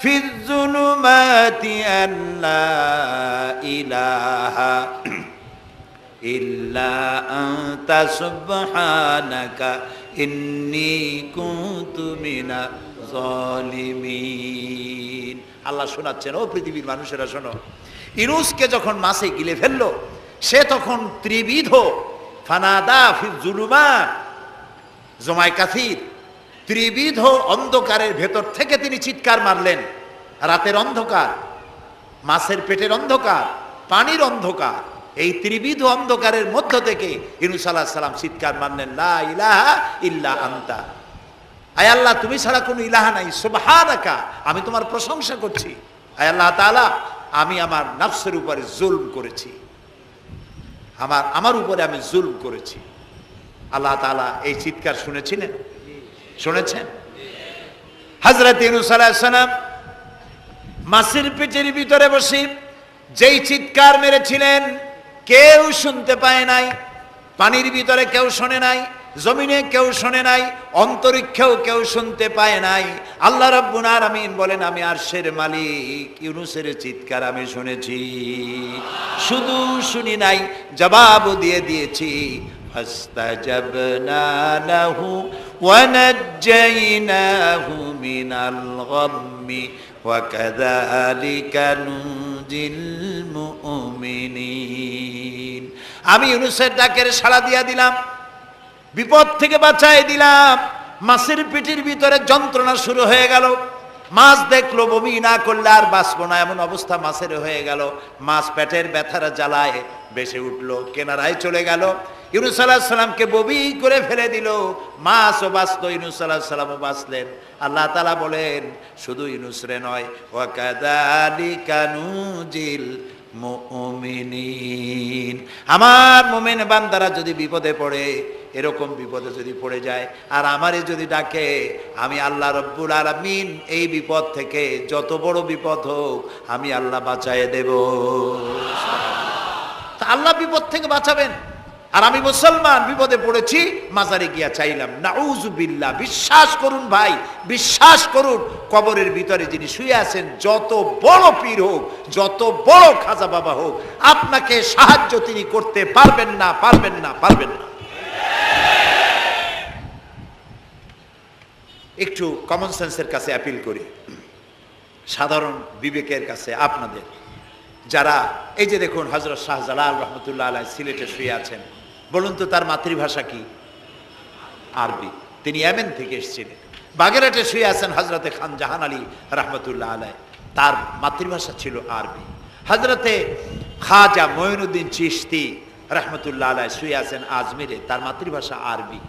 S1: ফিয যুলুমাতি আন লা ইলাহা ইল্লা আনতা সুবহানাকা ইন্নী কুনতু মিনাজ জালিমিন। আল্লাহ শোনাচ্ছেন, ও পৃথিবীর মানুষেরা শোনো, ইউনূসকে যখন মাছে গিলে ফেললো, সে তখন ত্রিবিধ ফানাদা ফি যুলুমাত জমায় কাসির, ত্রিবিধ অন্ধকারের ভেতর থেকে তিনি চিৎকার মারলেন। রাতের অন্ধকার, মাছের পেটের অন্ধকার, পানির অন্ধকার, এই ত্রিবিধ অন্ধকারের মধ্য থেকে ইউনূস আলাইহিস সালাম চিৎকার মারলেন, লা ইলাহা ইল্লা আনতা, আয় আল্লাহ তুমি ছাড়া কোনো ইলাহা নাই, সুবহানাকা, আমি তোমার প্রশংসা করছি। আয় আল্লাহ তাআলা, আমি আমার নফসের উপরে জুলম করেছি, আমার উপরে আমি জুলম করেছি। আল্লাহ তাআলা এই চিৎকার শুনেছেন? হযরত ইউনূস আলাইহিস সালাম মাছের পেটের ভিতরে বসে যেই চিৎকার মেরেছিলেন কেউ শুনতে পায় নাই। পানির ভিতরে কেউ শোনে নাই, জমিনে কেউ শোনে নাই, অন্তরিক্ষেও কেউ শুনতে পায় নাই। আল্লাহ রাব্বুল আলামিন বলেন, আমি আরশের মালিক, ইউনূসের চিৎকার আমি শুনেছি। শুধু শুনি নাই, জবাবও দিয়ে দিয়েছি। ফাস্তাজাবনা লাহু ওয়া নাজ্জাইনাহু মিনাল গাম্মি ওয়া কাযালিকা নুনজিল মুমিনিন। আমি ইউনূসের ডাকের সাড়া দিয়া দিলাম, বিপদ থেকে বাঁচাই দিলাম। মাছের পেটের ভিতরে যন্ত্রণা শুরু হয়ে গেল। মাছ দেখলো বমি না করলে আর বাঁচবো না, এমন অবস্থা মাছের হয়ে গেল। মাছ পেটের ব্যথার জ্বালায় বেসে উঠলো, কেনারায় চলে গেল। ইউনূস আলাইহিস সালামকে বমি করে ফেলে দিল। মাছও বাঁচলো, ইউনূস আলাইহিস সালামও বাঁচলেন। আল্লাহ তাআলা বলেন, শুধু ইউনূস রে নয়, ওয়া কাযালিকা নুজিল মুমিনিন, আমার মুমিন বান্দারা যদি বিপদে পড়ে, এরকম বিপদে যদি পড়ে যায় আর আমারে যদি ডাকে, আমি আল্লাহ রব্বুল আলামিন এই বিপদ থেকে যত বড় বিপদ হোক আমি আল্লাহ বাঁচায়ে দেব। তা আল্লাহ বিপদ থেকে বাঁচাবেন। আর আমি মুসলমান বিপদে পড়েছি, মাজারে গিয়া চাইলাম, নাউযুবিল্লাহ। বিশ্বাস করুন ভাই, বিশ্বাস করুন, কবরের ভিতরে যিনি শুয়ে আছেন, যত বড় পীর হোক, যত বড় খাজা বাবা হোক, আপনাকে সাহায্য তিনি করতে পারবেন না, পারবেন না, পারবেন না। একটু কমন সেন্সের কাছে অ্যাপিল করি, সাধারণ বিবেকের কাছে আপনাদের, যারা এই যে দেখুন হযরত শাহজালাল রহমতুল্লাহ আলাইহি সিলেটে শুয়ে আছেন, বলুন তো তার মাতৃভাষা কি? আরবি। তিনি ইয়েমেন থেকে এসেছিলেন। বাগেরহাটে শুয়ে আছেন হযরতে খান জাহান আলী রহমতুল্লাহ আলাইহি, তার মাতৃভাষা ছিল আরবি। হযরতে খাজা মঈনুদ্দিন চিশতি রহমতুল্লাহ আলাইহি শুয়ে আছেন আজমিরে, তার মাতৃভাষা আরবি।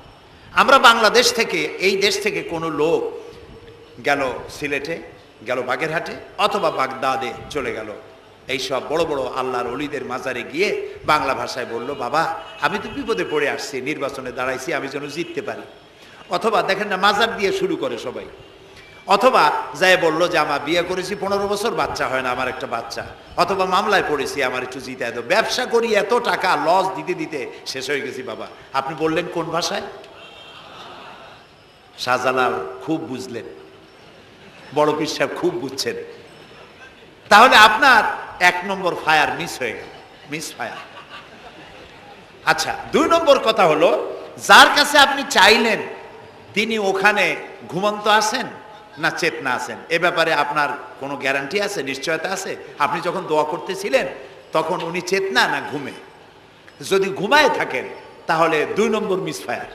S1: আমরা বাংলাদেশ থেকে, এই দেশ থেকে কোনো লোক গেল সিলেটে, গেল বাগেরহাটে অথবা বাগদাদে চলে গেল, এইসব বড় বড় আল্লাহর ওলিদের মাজারে গিয়ে বাংলা ভাষায় বলল, বাবা আমি তো বিপদে পড়ে আসছি, নির্বাচনে দাঁড়াইছি, আমি যেন জিততে পারি। অথবা দেখেন না, মাজার দিয়ে শুরু করে সবাই। অথবা যায় বলল যে আমার বিয়ে করেছি 15 বছর, বাচ্চা হয় না, আমার একটা বাচ্চা। অথবা মামলায় পড়েছি, আমার একটু জিতায় দাও। ব্যবসা করি, এত টাকা লস দিতে দিতে শেষ হয়ে গেছি। বাবা আপনি বললেন কোন ভাষায়? শাহজালাল খুব বুঝলেন, বড় পীর সাহেব খুব বুঝছেন। তাহলে আপনার 1 নম্বর ফায়ার মিস হয়ে গেল, মিস ফায়ার। আচ্ছা, 2 নম্বর কথা হলো, যার কাছে আপনি চাইলেন তিনি ওখানে ঘুমন্ত আছেন না চেতনা আছেন, এ ব্যাপারে আপনার কোনো গ্যারান্টি আছে, নিশ্চয়তা আছে? আপনি যখন দোয়া করতেছিলেন তখন উনি চেতনা না ঘুমে? যদি ঘুমায় থাকেন তাহলে 2 নম্বর মিস ফায়ার।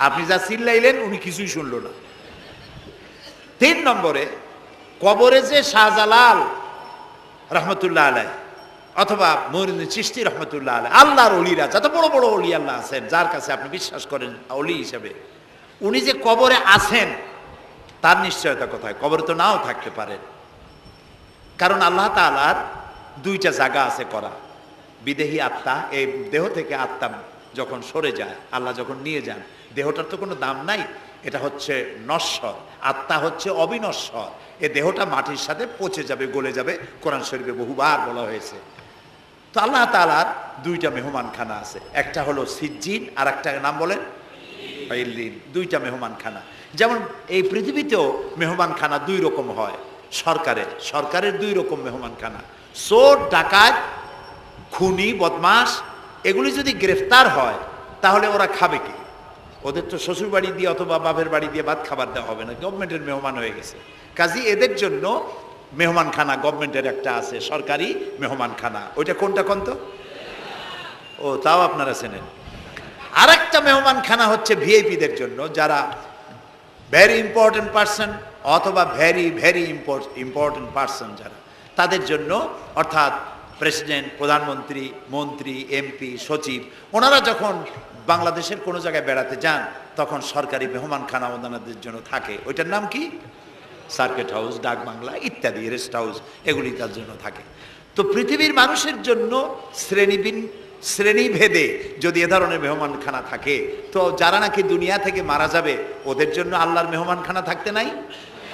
S1: আপনি যা চিল্লাইলেন উনি কিছুই শুনল না। 3 নম্বরে, কবরে যে শাহজালাল রহমতুল্লাহ আলাইহি অথবা মঈনুদ্দিন চিশতি রহমতুল্লাহ আলাইহি, আল্লাহর ওলিরা, যত বড় বড় ওলি আল্লাহ আছেন, যার কাছে আপনি বিশ্বাস করেন ওলি হিসেবে, উনি যে কবরে আছেন তার নিশ্চয়তা কোথায়? কবরে তো নাও থাকতে পারেন। কারণ আল্লাহ তাআলার 2টা জায়গা আছে করা। বিদেহী আত্মা, এই দেহ থেকে আত্মা যখন সরে যায়, আল্লাহ যখন নিয়ে যান, দেহটার তো কোনো দাম নাই, এটা হচ্ছে নশ্বর, আত্মা হচ্ছে অবিনশ্বর। এ দেহটা মাটির সাথে পচে যাবে, গলে যাবে, কোরআন শরীফে বহুবার বলা হয়েছে। তো আল্লাহ তাআলার দুইটা মেহমানখানা আছে, একটা হলো সিজ্জিন আর একটা নাম বলেন ইল্লিন, দুইটা মেহমানখানা। যেমন এই পৃথিবীতেও মেহমানখানা দুই রকম হয়, সরকারের দুই রকম মেহমানখানা। চোর, ডাকাত, খুনি, বদমাস এগুলি যদি গ্রেফতার হয় তাহলে ওরা খাবে কি? ওদের তো শ্বশুর বাড়ি দিয়ে অথবা বাপের বাড়ি দিয়ে ভাত খাবার দেওয়া হবে না, গভর্নমেন্টের মেহমান হয়ে গেছে। কাজী এদের জন্য মেহমানখানা গভর্নমেন্টের একটা আছে, সরকারি মেহমানখানা। ওইটা কোনটা কোন তো? ও, তাও আপনারা চেনেন। আর একটা মেহমানখানা হচ্ছে ভিআইপিদের জন্য, যারা ভেরি ইম্পর্টেন্ট পার্সন অথবা ভেরি ভেরি ইম্পর্টেন্ট পার্সন যারা, তাদের জন্য, অর্থাৎ প্রেসিডেন্ট, প্রধানমন্ত্রী, মন্ত্রী, এমপি, সচিব, ওনারা যখন বাংলাদেশের কোনো জায়গায় বেড়াতে যান তখন সরকারি মেহমানখানা ওনাদের জন্য থাকে। ওইটার নাম কি? সার্কিট হাউস, ডাক বাংলা ইত্যাদি, রেস্ট হাউস, এগুলি তার জন্য থাকে। তো পৃথিবীর মানুষের জন্য শ্রেণীভেদে যদি এ ধরনের মেহমানখানা থাকে, তো যারা নাকি দুনিয়া থেকে মারা যাবে ওদের জন্য আল্লাহর মেহমানখানা থাকতে নাই?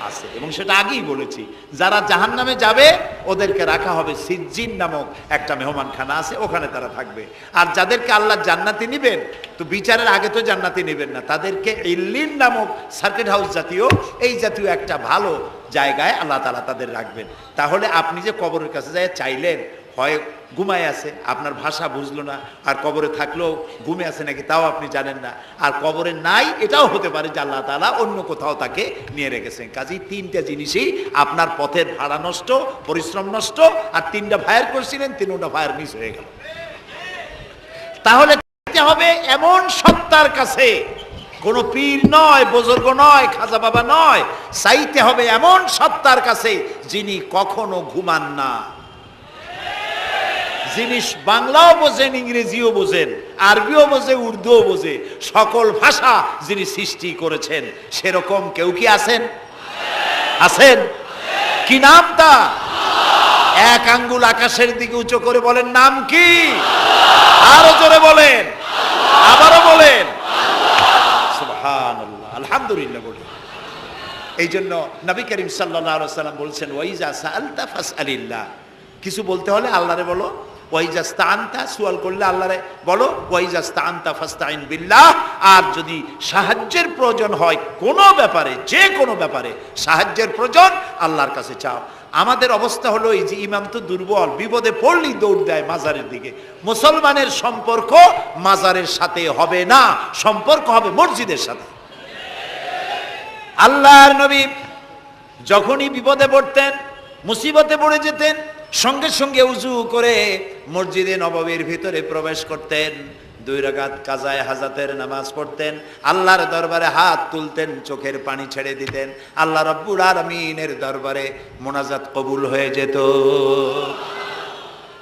S1: আছে। এবং সেটা আগেই বলেছি, যারা জাহান্নামে যাবে ওদেরকে রাখা হবে সিজ্জিন নামক একটা মেহমানখানা আছে, ওখানে তারা থাকবে। আর যাদেরকে আল্লাহ জান্নাতে নিবেন, তো বিচারের আগে তো জান্নাতে নেবেন না, তাদেরকে ইল্লিন নামক সার্কিট হাউস জাতীয়, এই জাতীয় একটা ভালো জায়গায় আল্লাহ তাআলা তাদের রাখবেন। তাহলে আপনি যে কবরের কাছে যায় চাইলেন, হয় ঘুমায় আছে, আপনার ভাষা বুঝলো না, আর কবরে থাকলেও ঘুমে আছে নাকি তাও আপনি জানেন না, আর কবরে নাই এটাও হতে পারে যে আল্লাহ তাআলা অন্য কোথাও তাকে নিয়ে রেখেছেন। কাজেই তিনটা জিনিসই, আপনার পথের ভাড়া নষ্ট, পরিশ্রম নষ্ট, আর তিনটা ফায়ার করছিলেন, তিনটা ফায়ার মিস হয়ে গেল। তাহলে হবে এমন সত্তার কাছে, কোনো পীর নয়, বুজুর্গ নয়, খাজা বাবা নয়, চাইতে হবে এমন সত্তার কাছে যিনি কখনো ঘুমান না, যিনি বাংলাও বোঝেন, ইংরেজিও বোঝেন, আরবিও বোঝে, উর্দুও বোঝে, সকল ভাষা যিনি সৃষ্টি করেছেন। সেরকম কেউ কি আছেন? আছেন? কি নাম তা? এক আঙ্গুল আকাশের দিকে উঁচু করে বলেন, নাম কি? আরো জোরে বলেন, আবারও বলেন, সুবহানাল্লাহ, আলহামদুলিল্লাহ বলেন। এই জন্য নবী করিম সাল্লাল্লাহু আলাইহি ওয়াসাল্লাম বলছেন, ওয়াইজা সাআলতা ফাসআলিল্লাহ, কিছু বলতে হলে আল্লাহরে বলো। ওয়াইজা ইসতাআনতা, সুয়াল করলে আল্লাহরে বলো। ওয়াইজা ইসতাআনতা ফাসতাইন বিল্লাহ, আর যদি সাহায্যের প্রয়োজন হয় কোনো ব্যাপারে, যে কোনো ব্যাপারে সাহায্যের প্রয়োজন, আল্লাহর কাছে চাও। আমাদের অবস্থা হলো এই যে ইমাম তো দুর্বল, বিপদে পড়লেই দৌড় দেয় মাজারের দিকে। মুসলমানের সম্পর্ক মাজারের সাথে হবে না, সম্পর্ক হবে মসজিদের সাথে। আল্লাহর নবী যখনই বিপদে পড়তেন, মুসিবতে পড়ে যেতেন, সঙ্গে সঙ্গে উজু করে মসজিদে নববীর ভিতরে প্রবেশ করতেন, 2 রাকাত কাজায়ে হাজাতের নামাজ পড়তেন, আল্লাহর দরবারে হাত তুলতেন, চোখের পানি ছেড়ে দিতেন, আল্লাহ রাব্বুল আলামিনের দরবারে মোনাজাত কবুল হয়ে যেত।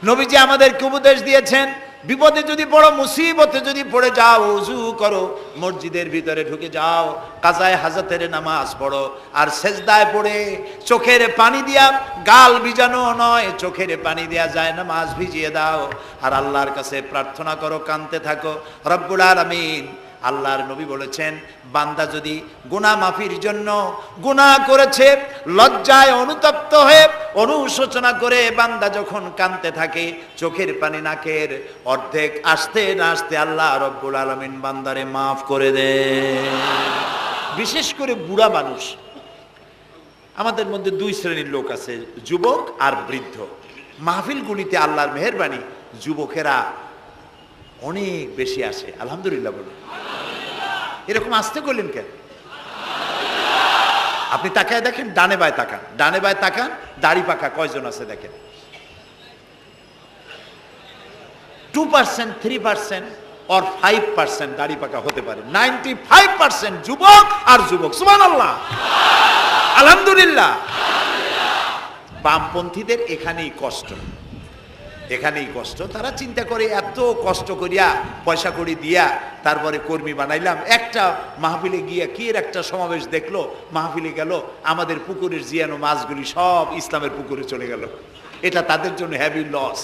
S1: নবীজি আমাদেরকে উপদেশ দিয়েছেন, বিপদে যদি পড়ো, মুসিবতে যদি পড়ে যাও, উজু করো, মসজিদের ভিতরে ঢুকে যাও, কাজায়ে হাজাতের নামাজ পড়ো, আর সেজদায় পড়ে চোখের পানি দিয়া, গাল ভিজানো নয়, চোখের পানি দিয়া যায় নামাজ ভিজিয়ে দাও, আর আল্লাহর কাছে প্রার্থনা করো, কাঁদতে থাকো। রব্বুল আলামিন, আল্লাহর নবী বলেছেন, বান্দা যদি গুনাহ মাফির জন্য গুনাহ করেছে, লজ্জায় অনুতপ্ত হয়ে অনুশোচনা করে বান্দা যখন কাঁদতে থাকে, চোখের পানি নাকের অর্ধেক আসতে না আসতে আল্লাহ রব্বুল আলামিন বান্দারে মাফ করে দেন। বিশেষ করে বুড়া মানুষ, আমাদের মধ্যে 2 শ্রেণীর লোক আছে, যুবক আর বৃদ্ধ। মাহফিলগুলিতে আল্লাহর মেহেরবানি যুবকেরা অনেক বেশি আসে, আলহামদুলিল্লাহ বলে। এরকম আসতে করলেন কেন? আপনি তাকায় দেখেন, ডানে বায় তাকান, ডানে বায় তাকান, দাড়ি পাকা কয়জন আছে দেখেন। 2%, 3% or 5% দাড়ি পাকা হতে পারে, 95% যুবক আর যুবক। সুবহানাল্লাহ, আলহামদুলিল্লাহ। বামপন্থীদের এখানেই কষ্ট, এখানেই কষ্ট। তারা চিন্তা করে এত কষ্ট করিয়া পয়সা করি দিয়া তারপরে কর্মী বানাইলাম, একটা মাহফিলে গিয়া কি এর একটা সমাবেশ দেখলো, মাহফিলে গেল, আমাদের পুকুরের জিয়ানো মাছগুলি সব ইসলামের পুকুরে চলে গেল। এটা তাদের জন্য হেভি লস।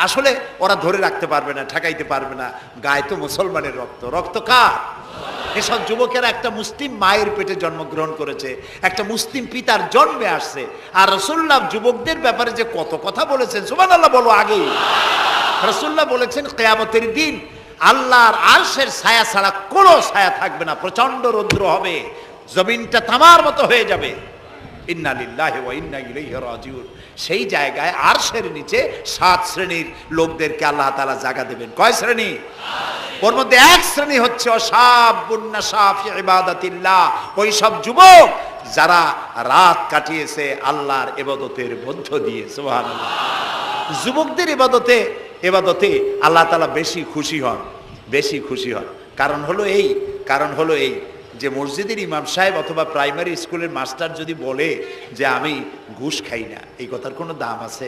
S1: আসলে ওরা ধরে রাখতে পারবে না, ঠেকাইতে পারবে না। গায়ে তো মুসলমানের রক্ত, রক্ত কার? এসব যুবকেরা একটা মুসলিম মায়ের পেটে জন্মগ্রহণ করেছে, একটা মুসলিম পিতার জন্মে আসছে। আর রাসূলুল্লাহ যুবকদের ব্যাপারে যে কত কথা বলেছেন, সুবহানাল্লাহ বলো আগেই। রাসূলুল্লাহ বলেছেন কিয়ামতের দিন আল্লাহর আরশের ছায়া ছাড়া কোনো ছায়া থাকবে না, প্রচন্ড রৌদ্র হবে, জমিনটা তামার মতো হয়ে যাবে। ইন্না লিল্লাহি ওয়া ইন্না ইলাইহি রাজিউন। সেই জায়গায় আরশের নিচে 7 শ্রেণীর লোকদেরকে আল্লাহ তাআলা জায়গা দেবেন। কয় শ্রেণী? ওর মধ্যে এক শ্রেণী হচ্ছে অশাবুন নাশা ফি ইবাদাতিল্লাহ, ওই সব যুবক যারা রাত কাটিয়েছে আল্লাহর ইবাদতের মধ্য দিয়ে। সুবহানাল্লাহ। যুবকদের ইবাদতে আল্লাহ তাআলা বেশি খুশি হন, বেশি খুশি হন। কারণ হলো এই যে মসজিদের ইমাম সাহেব অথবা প্রাইমারি স্কুলের মাস্টার যদি বলে যে আমি ঘুষ খাই না, এই কথার কোনো দাম আছে?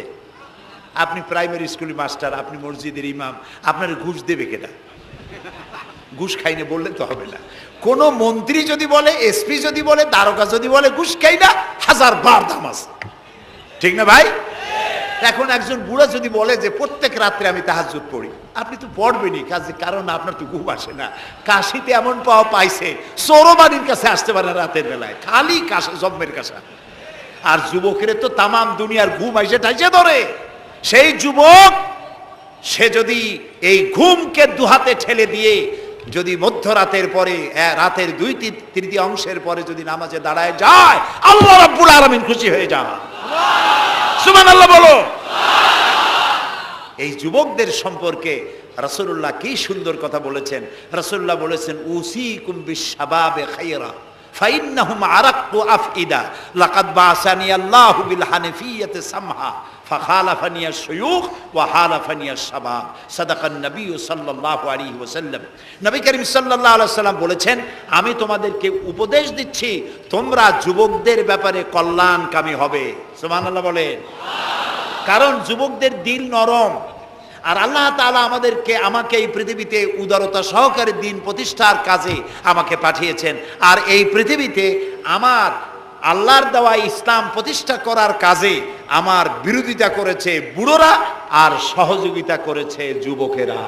S1: আপনি প্রাইমারি স্কুলের মাস্টার, আপনি মসজিদের ইমাম, আপনার ঘুষ দেবে কেটা? ঘুষ খাই না বললে তো হবে না। কোন মন্ত্রী যদি বলে, এসপি যদি বলে, দারোগা যদি বলে ঘুষ খাই না, 1000 বার দাম আছে, ঠিক না ভাই? এখন একজন বুড়া যদি বলে যে প্রত্যেক রাত্রে আমি তাহাজ্জুদ পড়ি, আপনি তো পড়বেনই, কারণ আপনার তো ঘুম আসে না। কাশিতে এমন পাওয়া পাইছে, চোরবাড়ির কাছে আসতে পারে রাতের বেলায়, খালি কাশা, জম্মের কাশা। আর যুবকের তো তামাম দুনিয়ার ঘুম আইসে ঠাইসে ধরে। সেই যুবক সে যদি এই ঘুমকে দুহাতে ঠেলে দিয়ে যদি মধ্যরাতের পরে, রাতের 2/3 পরে যদি নামাজে দাঁড়ায় যায়, আল্লাহ রাব্বুল আলামিন খুশি হয়ে যান। সুবহানাল্লাহ বলো। এই যুবকদের সম্পর্কে রাসূলুল্লাহ কি সুন্দর কথা বলেছেন। রাসূলুল্লাহ বলেছেন উসিকুম বিশ-শাবাবে খায়রা ফাইন্নাহুম আরাক্কু আফইদা লাকাদ বাসানি আল্লাহু বিল হানিফিয়্যাতি সামহা ফাখালাফানি আশ-শুয়ুখ ওয়া হালাফানি আশ-শাবাব। সাদাকান নবী সাল্লাল্লাহু আলাইহি ওয়াসাল্লাম। নবী করিম সাল্লাল্লাহু আলাইহি ওয়াসাল্লাম বলেছেন, আমি তোমাদেরকে উপদেশ দিচ্ছি তোমরা যুবকদের ব্যাপারে কল্যাণকামী হবে। সুবহানাল্লাহ বলেন। কারণ যুবকদের দিল নরম, আর আল্লাহ তাআলা আমাকে এই পৃথিবীতে উদারতা সহকারে দিন প্রতিষ্ঠার কাজে আমাকে পাঠিয়েছেন। আর এই পৃথিবীতে আমার আল্লাহর দেওয়া ইসলাম প্রতিষ্ঠা করার কাজে আমার বিরোধিতা করেছে বুড়োরা, আর সহযোগিতা করেছে যুবকেরা।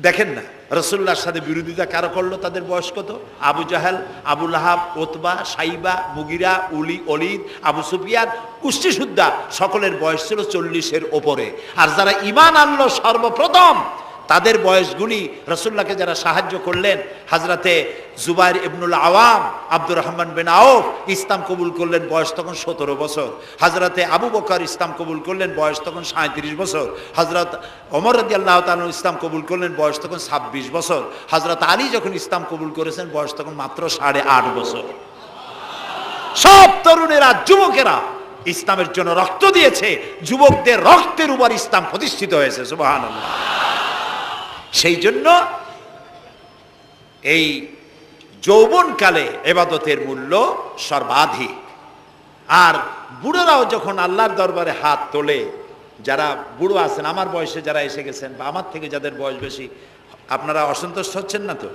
S1: দেখেন না রাসূলুল্লাহর সাথে বিরোধিতা কারা করলো? তাদের বয়স কত? আবু জাহেল, আবু লাহাব, ওতবা, সাইবা, মুগিরা, ওলীদ, আবু সুফিয়ান, কুষ্টিসুদ্ধা, সকলের বয়স ছিল 40-এর ওপরে। আর যারা ঈমান আনলো সর্বপ্রথম, তাদের বয়সগুলি রাসূলুল্লাহকে যারা সাহায্য করলেন, হযরতে জুবাইর ইবনুল আওয়াম, আব্দুর রহমান বিন আউফ ইসলাম কবুল করলেন, বয়স তখন 17 বছর। হযরতে আবু বকর ইসলাম কবুল করলেন, বয়স তখন 37 বছর। হযরত ওমর রাদিয়াল্লাহু তাআলা ইসলাম কবুল করলেন, বয়স তখন 26 বছর। হযরত আলী যখন ইসলাম কবুল করেছেন, বয়স তখন মাত্র 8.5 বছর। সব তরুণেরা, যুবকেরা ইসলামের জন্য রক্ত দিয়েছে, যুবকদের রক্তের উপর ইসলাম প্রতিষ্ঠিত হয়েছে। সুবহানাল্লাহ। সেই জন্য এই যৌবনকালে ইবাদতের মূল্য সর্বাধিক। আর বুড়োরাও যখন আল্লাহর দরবারে হাত তোলে, যারা বুড়ো আছেন, আমার বয়সে যারা এসে গেছেন বা আমার থেকে যাদের বয়স বেশি, আপনারা অসন্তুষ্ট হচ্ছেন না তো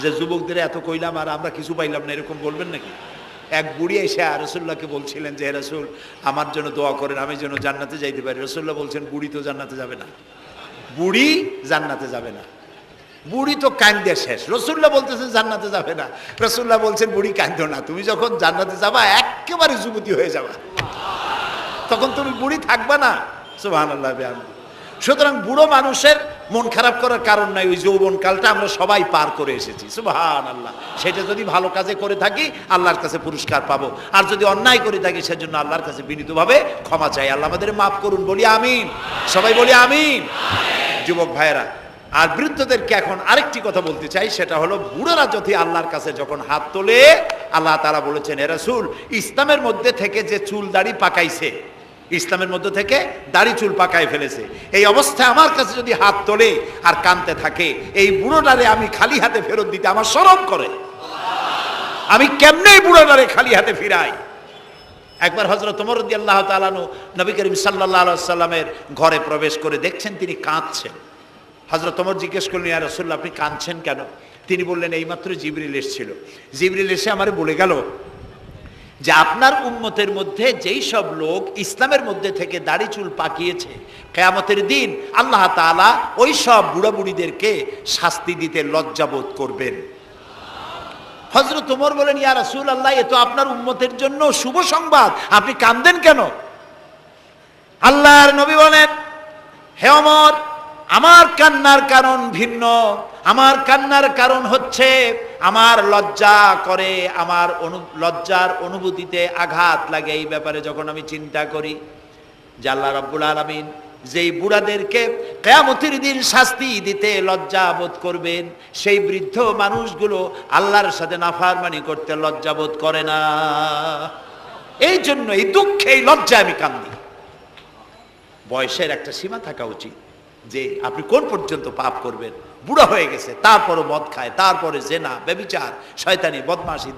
S1: যে যুবকদের এত কইলাম আর আমরা কিছু পাইলাম না, এরকম বলবেন নাকি? এক বুড়ি এসে রাসূলুল্লাহকে বলছিলেন যে, হে রাসূল, আমার জন্য দোয়া করেন, আমি যেন জান্নাতে যাইতে পারি। রাসূলুল্লাহ বলছেন, বুড়ি তো জান্নাতে যাবে না, বুড়ি জান্নাতে যাবে না, বুড়ি তো কান্দে শেষ। রাসূলুল্লাহ বলতেছেন জান্নাতে যাবে না, রাসূলুল্লাহ বলছেন বুড়ি কান্দো না, তুমি যখন জান্নাতে যাবা একেবারে যুবতী হয়ে যাবা, তখন তুমি বুড়ি থাকবা না। সুবহানাল্লাহ। সুতরাং বুড়ো মানুষের মন খারাপ করার কারণ নাই, ওই যৌবন কালটা আমরা সবাই পার করে এসেছি। সুবহানাল্লাহ। সেটা যদি ভালো কাজে করে থাকি আল্লাহর কাছে পুরস্কার পাবো, আর যদি অন্যায় করে থাকি সেজন্য আল্লাহর কাছে বিনীতভাবে ক্ষমা চাই। আল্লাহ আমাদের মাফ করুন, বলি আমিন, সবাই বলি আমিন। যুবক ভাইয়েরা, আর বৃদ্ধদেরকে এখন আরেকটি কথা বলতে চাই, সেটা হলো বুড়োরা যদি আল্লাহর কাছে যখন হাত তোলে, আল্লাহ তাআলা বলেছেন, হে রাসূল, ইসলামের মধ্যে থেকে যে চুল দাড়ি পাকাইছে, ইসলামের মধ্যে থেকে দাড়ি চুল পাকায় ফেলেছে, এই অবস্থায় আমার কাছে যদি হাত তোলে আর কাঁদতে থাকে, এই বুড়োটারে আমি খালি হাতে ফেরত দিতে আমার শরম করে। আমি কেমনে বুড়োটারে খালি হাতে ফিরাই? একবার হযরত ওমর রাদিয়াল্লাহু তাআলা আনহু নবী করিম সাল্লাল্লাহু আলাইহি ওয়াসাল্লামের ঘরে প্রবেশ করে দেখছেন তিনি কাঁদছেন। হযরত ওমর জিজ্ঞেস করলেন, ইয়া রাসূলুল্লাহ, আপনি কাঁদছেন কেন? তিনি বললেন, এইমাত্র জিবরিল এসেছিল, জিবরিল এসে আমারে বলে গেল যে আপনার উম্মতের মধ্যে যেই সব লোক ইসলামের মধ্যে থেকে দাড়ি চুল পাকিয়েছে, কিয়ামতের দিন আল্লাহ তাআলা ওই সব বুড়া বুড়িদেরকে শাস্তি দিতে লজ্জাবোধ করবেন। হযরত ওমর বলেন, ইয়া রাসূলুল্লাহ, এ তো আপনার উম্মতের জন্য শুভ সংবাদ, আপনি কাঁদেন কেন? আল্লাহর নবী বলেন, হে ওমর, আমার কান্নার কারণ ভিন্ন। আমার কান্নার কারণ হচ্ছে আমার লজ্জা করে, আমার লজ্জার অনুভূতিতে আঘাত লাগে এই ব্যাপারে যখন আমি চিন্তা করি যে আল্লাহ রাব্বুল আলামিন যেই বুড়াদেরকে কিয়ামতের দিন শাস্তি দিতে লজ্জা বোধ করবেন, সেই বৃদ্ধ মানুষগুলো আল্লাহর সাথে নাফরমানি করতে লজ্জা বোধ করে না। এই জন্য এই দুঃখে, এই লজ্জায় আমি কান্দি। বয়সের একটা সীমা থাকা উচিত যে আপনি কোন পর্যন্ত পাপ করবেন। বুড়া হয়ে গেছে, তারপরও মদ খায়, তারপরে জেনা, ব্যভিচার, শয়তানি, বদমাশি,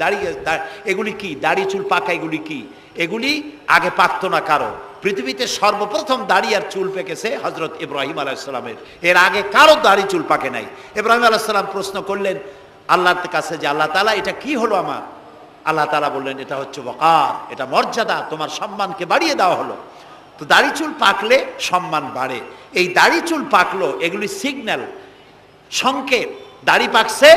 S1: এগুলি কি? দাড়ি চুল পাকা এগুলি কি? এগুলি আগে পাকতো না কারো। পৃথিবীতে সর্বপ্রথম দাড়ি আর চুল পেকেছে হযরত ইব্রাহিম আলাইহিস সালামের। এর আগে কারো দাড়ি চুল পাকে নাই। ইব্রাহিম আলাইহিস সালাম প্রশ্ন করলেন আল্লাহর কাছে যে আল্লাহ তাআলা, এটা কি হলো আমার? আল্লাহ তাআলা বললেন, এটা হচ্ছে ওয়াকার, এটা মর্যাদা, তোমার সম্মানকে বাড়িয়ে দেওয়া হলো। তো দাড়ি চুল পাকলে সম্মান বাড়ে। এই দাড়ি চুল পাকলো, এগুলি সিগন্যাল, সংকেত। দাড়ি পাকছে,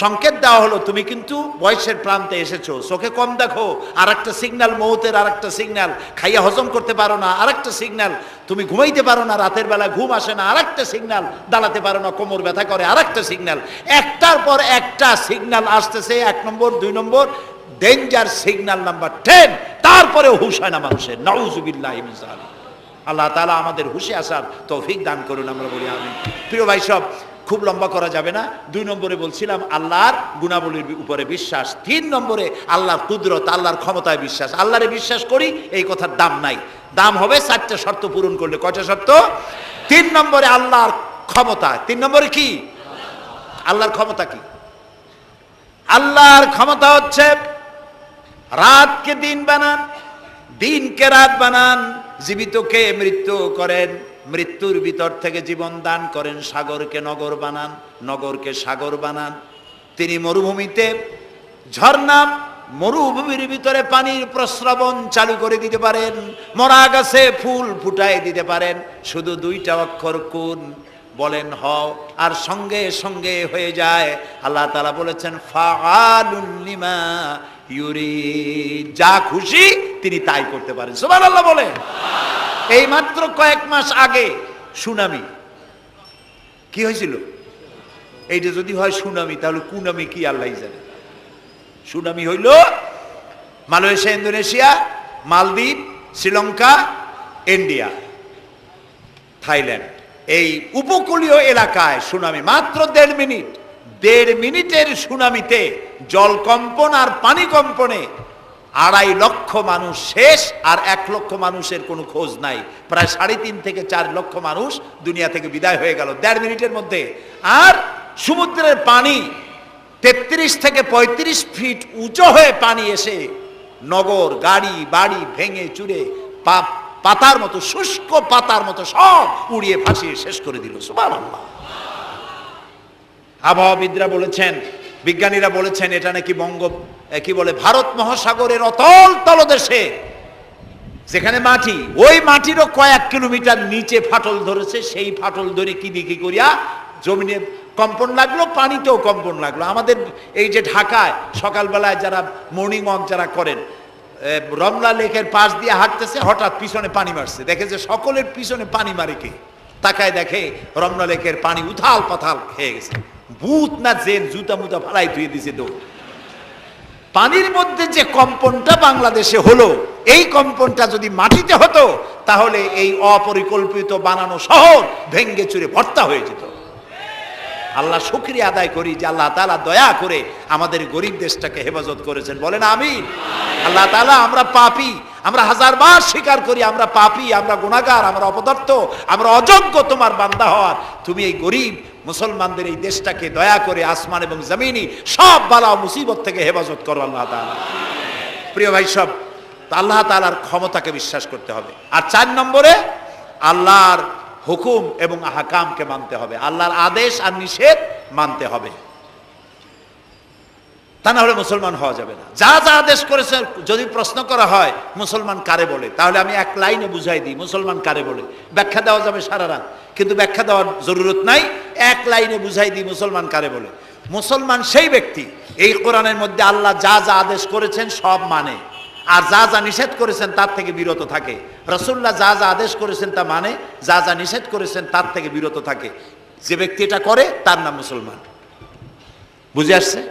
S1: সংকেত দেওয়া হলো তুমি কিন্তু বয়সের প্রান্তে এসেছো। চোখে কম দেখো, আর একটা সিগন্যাল, মৌতের আর একটা সিগন্যাল। খাইয়া হজম করতে পারো না, আর একটা সিগন্যাল। তুমি ঘুমাইতে পারো না, রাতের বেলা ঘুম আসে না, আর একটা সিগন্যাল। দাঁড়াতে পারো না, কোমর ব্যথা করে, আর একটা সিগন্যাল। একটার পর একটা সিগন্যাল আসতেছে, 1 নম্বর, 2 নম্বর, ডেঞ্জার সিগন্যাল নাম্বার 10। তারপরেও হুঁশ হয় না মানুষের। নাউযুবিল্লাহি মিন যালিক। আল্লাহ তাআলা আমাদের হুঁশে আসার তৌফিক দান করুন, আমরা বলি আমিন। প্রিয় ভাই সব, খুব লম্বা করা যাবে না। 2 নম্বরে বলছিলাম আল্লাহর গুণাবলীর উপরে বিশ্বাস। 3 নম্বরে আল্লাহর কুদরত, আল্লাহর ক্ষমতায় বিশ্বাস। আল্লাহরে বিশ্বাস করি, এই কথার দাম নাই। দাম হবে 4টা শর্ত পূরণ করলে। কয়টা শর্ত? 3 নম্বরে আল্লাহর ক্ষমতা। 3 নম্বরে কি? আল্লাহর ক্ষমতা কি? আল্লাহর ক্ষমতা হচ্ছে রাতকে দিন বানান, দিনকে রাত বানান, জীবিতকে মৃত্যু করেন, মৃত্যুর ভিতর থেকে জীবন দান করেন, সাগরকে নগর বানান, নগরকে সাগর বানান। তিনি মরুভূমিতে ঝর্ণা, মরুভূমির ভিতরে পানির প্রস্রবণ চালু করে দিতে পারেন, মরা গাছে ফুল ফুটায় দিতে পারেন। শুধু 2টা অক্ষর কুন বলেন হও, আর সঙ্গে সঙ্গে হয়ে যায়। আল্লাহ তাআলা বলেছেন ফাআলুন লিমা ইউরিদ, যা খুশি তিনি তাই করতে পারেন। সুবহানাল্লাহ বলে। এই মাত্র কয়েক মাস আগে সুনামি কি হয়েছিল? এইটা যদি হয় সুনামি, তাহলে কুনামি কি আল্লাহ জানে। সুনামি হইল মালয়েশিয়া, ইন্দোনেশিয়া, মালদ্বীপ, শ্রীলঙ্কা, ইন্ডিয়া, থাইল্যান্ড, এই উপকূলীয় এলাকায় সুনামি। মাত্র 1.5 মিনিট, 1.5 মিনিটের সুনামিতে জলকম্পন আর পানি কম্পনে 2.5 লক্ষ মানুষ শেষ, আর 1 লক্ষ মানুষের কোনো খোঁজ নাই। প্রায় 3.5 থেকে 4 লক্ষ মানুষ দুনিয়া থেকে বিদায় হয়ে গেল 1.5 মিনিটের মধ্যে। আর সমুদ্রের পানি 33 থেকে 35 ফিট উঁচু হয়ে পানি এসে নগর, গাড়ি বাড়ি ভেঙে চুরে পাতার মতো, শুষ্ক পাতার মতো সব উড়িয়ে ভাসিয়ে শেষ করে দিল। সুবহানাল্লাহ। আবহাওয়াবিদরা বলেছেন, বিজ্ঞানীরা বলেছেন, এটা নাকি কি বলে, ভারত মহাসাগরের অতল তলদেশে যেখানে মাটি, ওই মাটিরও কয়েক কিলোমিটার নিচে ফাটল ধরেছে। সেই ফাটল ধরে কি দেখি করিয়া জমিনে কম্পন লাগলো, পানিতেও কম্পন লাগলো। আমাদের এই যে ঢাকায় সকালবেলায় যারা মর্নিং ওয়াক যারা করেন, রমনা লেকের পাশ দিয়ে হাঁটতেছে, হঠাৎ পিছনে পানি মারছে, দেখে যে সকলের পিছনে পানি মারে কে? তাকায় দেখে রমনা লেকের পানি উথাল পাথাল খেয়ে গেছে। ভূত না জেন জুতা মুতা ফালাই ধুয়ে দিছে দৌড়। পানির মধ্যে যে কম্পনটা বাংলাদেশে হলো, এই কম্পনটা যদি মাটিতে হতো, তাহলে এই অপরিকল্পিত বানানো শহর ভেঙ্গে চুরে ভর্তা হয়ে যেত। আল্লাহ শুকরিয়া আদায় করি যে আল্লাহ তাআলা দয়া করে আমাদের গরিব দেশটাকে হেফাজত করেছেন। বলেন আমিন। আল্লাহ তাআলা, আমরা পাপী, আমরা 1000 বার স্বীকার করি আমরা পাপী, আমরা গুনাহগার, আমরা অপদার্থ, আমরা অযোগ্য তোমার বান্দা হওয়ার। তুমি এই গরিব মুসলমানদের এই দেশটাকে দয়া করে আসমান এবং জমিনি সব বালা ও মুসিবত থেকে হেফাজত করো আল্লাহ তাআলা। প্রিয় ভাই সব, আল্লাহ তাআলার ক্ষমতাকে বিশ্বাস করতে হবে। আর 4 নম্বরে আল্লাহর হুকুম এবং আহকামকে মানতে হবে, আল্লাহর আদেশ আর নিষেধ মানতে হবে। তা না হলে মুসলমান হওয়া যাবে না। যা যা আদেশ করেছে, যদি প্রশ্ন করা হয় মুসলমান কারে বলে, তাহলে আমি এক লাইনে বুঝাই দিই মুসলমান কারে বলে। ব্যাখ্যা দেওয়া যাবে সারা রাত, কিন্তু ব্যাখ্যা দেওয়ার জরুরত নাই, এক লাইনে বুঝাই দিই মুসলমান কারে বলে। মুসলমান সেই ব্যক্তি এই কোরআনের মধ্যে আল্লাহ যা যা আদেশ করেছেন সব মানে, আর যা যা নিষেধ করেছেন তার থেকে বিরত থাকে। রাসূলুল্লাহ যা যা আদেশ করেছেন তা মানে, যা যা নিষেধ করেছেন তার থেকে বিরত থাকে। যে ব্যক্তি এটা করে তার নাম মুসলমান। বুঝে আসছে?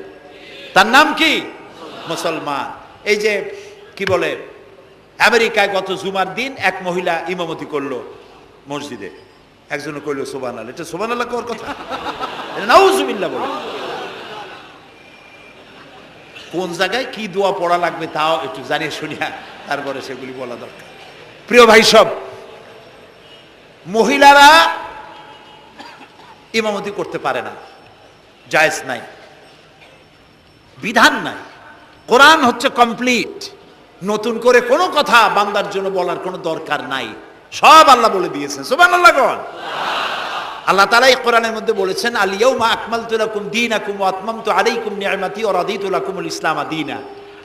S1: তার নাম কি? মুসলমান। এই যে কি বলে, আমেরিকায় গত জুমার দিন এক মহিলা ইমামতি করলো মসজিদে, একজন কইল সুবহানাল্লাহ। এটা সুবহানাল্লাহ কওয়ার কথা? নাউজুবিল্লাহ বলে। কোন জায়গায় কি দোয়া পড়া লাগবে তাও একটু জানিয়ে শুনিয়া তারপরে সেগুলি বলা দরকার। প্রিয় ভাই সব, মহিলারা ইমামতি করতে পারে না, জায়েজ নাই, বিধান নাই। কোরআন হচ্ছে কমপ্লিট, নতুন করে কোনো কথা বান্দার জন্য বলার কোনো দরকার নাই, সব আল্লাহ বলে দিয়েছেন। সুবহানাল্লাহ কোন আল্লাহ তাআলা এই কোরআনের মধ্যে বলেছেন, আল ইয়াউমা আকমালতু লাকুম দীনাকুম ওয়া আতমামতু আলাইকুম নি'মাতি ওয়া রাদিতু লাকুমুল ইসলাম দীনা।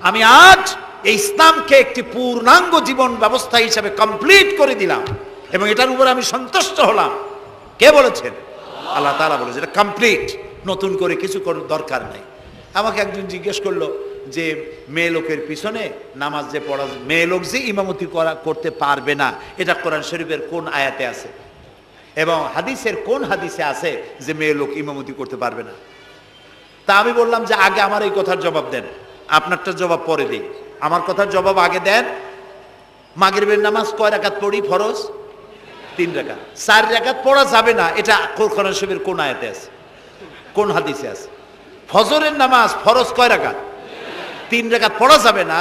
S1: আমি আজ এই ইসলামকে একটি পূর্ণাঙ্গ জীবন ব্যবস্থা হিসেবে কমপ্লিট করে দিলাম এবং এটার উপর আমি সন্তুষ্ট হলাম। কে বলেছেন? আল্লাহ তাআলা বলেছেন এটা কমপ্লিট, নতুন করে কিছু করার দরকার নাই। আমাকে একজন জিজ্ঞেস করলো যে মেয়ে লোকের পিছনে নামাজ যে পড়া, মেয়ে লোক যে ইমামতি করতে পারবে না, এটা কোরআন শরীফের কোন আয়াতে আছে এবং হাদিসের কোন হাদিসে আছে যে মেয়ে লোক ইমামতি করতে পারবে না? তা আমি বললাম যে আগে আমার এই কথার জবাব দেন, আপনারটা জবাব পরে দিই। আমার কথার জবাব আগে দেন। মাগরিবের নামাজ কয় রাকাত পড়ি ফরজ? 3 রাকাত। 4 রাকাত পড়া যাবে না, এটা কোরআন শরীফের কোন আয়াতে আছে, কোন হাদিসে আছে? ফজরের নামাজ ফরজ কয় রাকাত? 3 রাকাত পড়া যাবে না,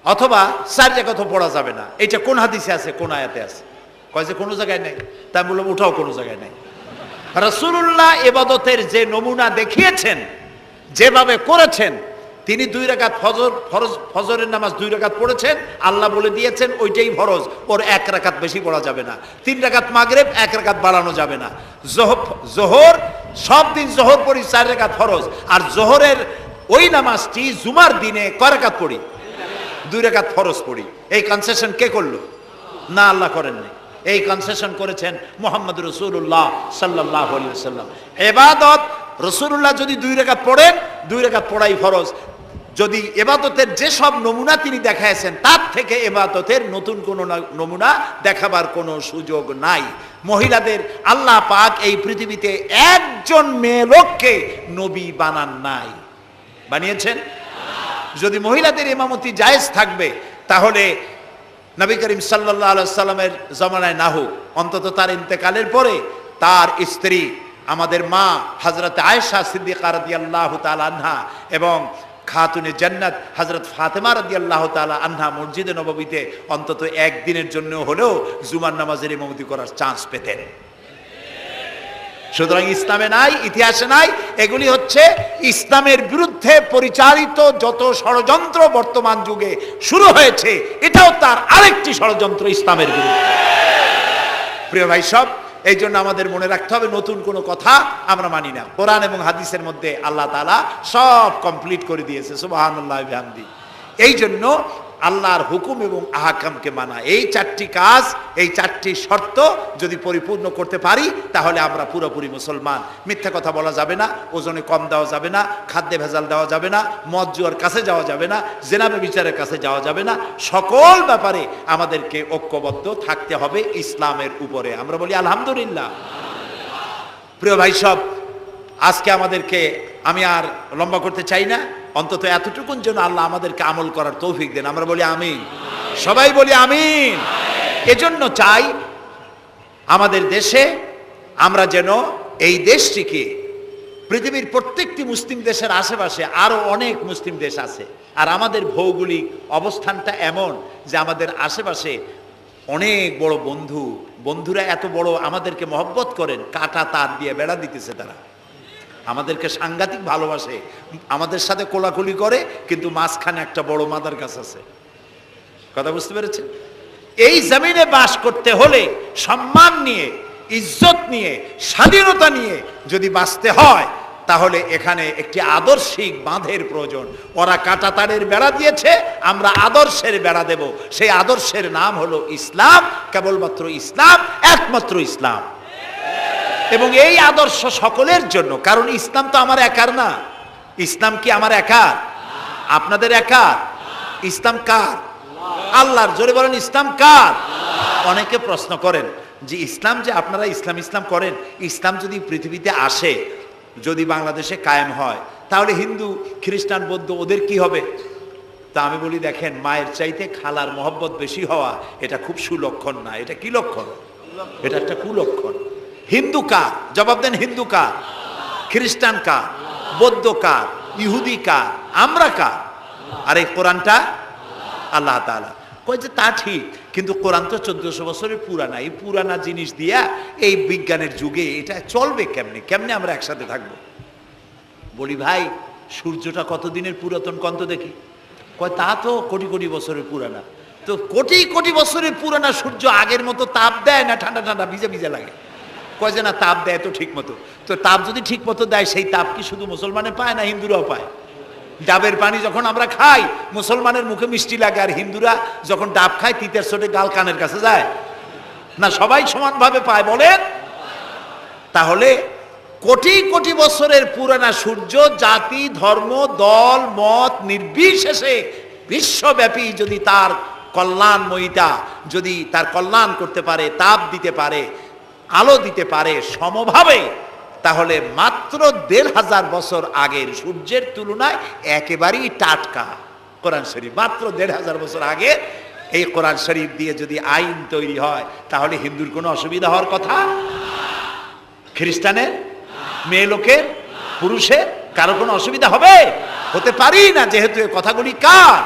S1: অথবা 4 রাকাতও পড়া যাবে না, এটা কোন হাদিসে আছে, কোন আয়াতে আছে? কয় যে কোনো জায়গায় নেই। তা আমি বললাম ওটাও কোনো জায়গায় নেই। রাসূলুল্লাহ ইবাদতের যে নমুনা দেখিয়েছেন, যেভাবে করেছেন, তিনি 2 রাকাত ফজরের নামাজ 2 রাকাত পড়েছেন, আল্লাহ বলে দিয়েছেন ওইটাই ফরজ, ওর 1 রাকাত বেশি পড়া যাবে না। 3 রাকাত মাগরিব, 1 রাকাত বাড়ানো যাবে না। জোহর সব দিন জোহর পড়ি 4 রাকাত ফরজ, আর জোহরের ওই নামাজটি জুমার দিনে কয় রাকাত পড়ি? 2 রাকাত ফরজ পড়ি। এই কনসেশন কে করলো? না, আল্লাহ করেননি। এই কনসেশন করেছেন মুহাম্মদ রাসূলুল্লাহ সাল্লাল্লাহু আলাইহি ওয়াসাল্লাম। ইবাদত রাসূলুল্লাহ যদি 2 রাকাত পড়েন, 2 রাকাত পড়াই ফরজ। যদি ইবাদতের যে সব নমুনা তিনি দেখাইছেন তার থেকে ইবাদতের নতুন কোন নমুনা দেখাবার কোনো সুযোগ নাই। মহিলাদের আল্লাহ পাক এই পৃথিবীতে একজন মেয়ে লোককে নবী বানান নাই, বানিয়েছেন? যদি মহিলাদের ইমামতি জায়েজ থাকবে, তাহলে নবী করিম সাল্লাল্লাহু আলাইহি সাল্লামের জামানায় না হোক, অন্তত তার ইন্তেকালের পরে তার স্ত্রী আমাদের মা হযরত আয়েশা সিদ্দিকা রাদিয়াল্লাহু তাআলা আনহা এবং খাতুনে জান্নাত হযরত ফাতেমা রাদিয়াল্লাহু তাআলা আনহা মসজিদে নববীতে অন্তত একদিনের জন্য হলেও জুমার নামাজের ইমামতি করার চান্স পেতেন। সুতরাং ইসলামে নাই, ইতিহাসে নাই। এগুলি হচ্ছে ইসলামের বিরুদ্ধে পরিচালিত যত ষড়যন্ত্র বর্তমান যুগে শুরু হয়েছে, এটাও তার আরেকটি ষড়যন্ত্র ইসলামের বিরুদ্ধে। প্রিয় ভাই সব, এই জন্য আমাদের মনে রাখতে হবে নতুন কোনো কথা আমরা মানি না। কোরআন এবং হাদিসের মধ্যে আল্লাহ তাআলা সব কমপ্লিট করে দিয়েছে, সুবহানাল্লাহ ওয়া বিহামদি। এই জন্য আল্লাহর হুকুম এবং আহকামকে মানা, এই 4টি কাজ, এই 4টি শর্ত যদি পরিপূর্ণ করতে পারি, তাহলে আমরা পুরোপুরি মুসলমান। মিথ্যা কথা বলা যাবে না, ওজনে কম দেওয়া যাবে না, খাদ্যে ভেজাল দেওয়া যাবে না, মদ জুয়ার কাছে যাওয়া যাবে না, জেনা ব্যভিচারের কাছে যাওয়া যাবে না। সকল ব্যাপারে আমাদেরকে ঐক্যবদ্ধ থাকতে হবে ইসলামের উপরে। আমরা বলি আলহামদুলিল্লাহ। প্রিয় ভাই সব, আজকে আমাদেরকে, আমি আর লম্বা করতে চাই না, অন্তত এতটুকুন যেন আল্লাহ আমাদেরকে আমল করার তৌফিক দেন। আমরা বলি আমিন, সবাই বলি আমিন। এজন্য চাই আমাদের দেশে আমরা যেন এই দেশটিকে, পৃথিবীর প্রত্যেকটি মুসলিম দেশের আশেপাশে আরো অনেক মুসলিম দেশ আছে, আর আমাদের ভৌগোলিক অবস্থানটা এমন যে আমাদের আশেপাশে অনেক বড় বন্ধুরা এত বড় আমাদেরকে মহব্বত করেন, কাটা তার দিয়ে বেড়া দিতেছে। তারা আমাদেরকে সাংঘাতিক ভালোবাসে, আমাদের সাথে কোলাকুলি করে, কিন্তু মাঝখানে একটা বড় মাদার গাছ আছে। কথা বুঝতে পেরেছেন? এই জমিনে বাস করতে হলে সম্মান নিয়ে, ইজ্জত নিয়ে, স্বাধীনতা নিয়ে যদি বাঁচতে হয়, তাহলে এখানে একটি আদর্শিক বাঁধের প্রয়োজন। ওরা কাঁটাতারের বেড়া দিয়েছে, আমরা আদর্শের বেড়া দেব। সেই আদর্শের নাম হলো ইসলাম, কেবলমাত্র ইসলাম, একমাত্র ইসলাম। এবং এই আদর্শ সকলের জন্য, কারণ ইসলাম তো আমার একার না। ইসলাম কি আমার একার? আপনাদের একার? ইসলাম কার? আল্লাহর। জোরে বলেন, ইসলাম কার? অনেকে প্রশ্ন করেন যে ইসলাম যে আপনারা ইসলাম ইসলাম করেন, ইসলাম যদি পৃথিবীতে আসে, যদি বাংলাদেশে কায়েম হয়, তাহলে হিন্দু, খ্রিস্টান, বৌদ্ধ ওদের কি হবে? তা আমি বলি, দেখেন, মায়ের চাইতে খালার মহব্বত বেশি হওয়া এটা খুব সুলক্ষণ না। এটা কি লক্ষণ? এটা একটা কুলক্ষণ। হিন্দু কার? জবাব দেন, হিন্দু কার? খ্রিস্টান কার? বৌদ্ধ কার? ইহুদি কার? আমরা কার? আর এই কোরআনটা আল্লাহ তাআলা। কই যে তা ঠিক, কিন্তু কোরআন তো 1400 বছরের পুরানা। এই পুরানা জিনিস দিয়া এই বিজ্ঞানের যুগে এটা চলবে কেমনে? কেমনে আমরা একসাথে থাকবো? বলি, ভাই, সূর্যটা কতদিনের পুরাতন কন্ত দেখি? কয় তা তো কোটি কোটি বছরের পুরানা। তো কোটি কোটি বছরের পুরানা সূর্য আগের মতো তাপ দেয় না ঠান্ডা ঠান্ডা ভিজে ভিজে লাগে? কয় যে না, তাপ দেয় তো ঠিক মতো। তো তাপ যদি ঠিক মতো দেয়, সেই তাপ কি শুধু মুসলমানে পায় না হিন্দুরাও পায়? ডাবের পানি যখন আমরা খাই, মুসলমানের মুখে মিষ্টি লাগে, আর হিন্দুরা যখন ডাব খায় তিতের চোটে গাল কানের কাছে যায় না? সবাই সমানভাবে পায়, বলেন? তাহলে কোটি কোটি বছরের পুরানা সূর্য জাতি, ধর্ম, দল, মত নির্বিশেষে বিশ্বব্যাপী যদি তার কল্যাণময়িতা, যদি তার কল্যাণ করতে পারে, তাপ দিতে পারে, আলো দিতে পারে সমভাবে, তাহলে মাত্র 1500 বছর আগের সূর্যের তুলনায় একেবারেই টাটকা কোরআন শরীফ। মাত্র 1500 বছর আগে এই কোরআন শরীফ দিয়ে যদি আইন তৈরি হয়, তাহলে হিন্দুর কোনো অসুবিধা হওয়ার কথা? খ্রিস্টানের, মেয়ে লোকের, পুরুষের, কারো কোনো অসুবিধা হবে? হতে পারি না, যেহেতু এই কথাগুলি কার?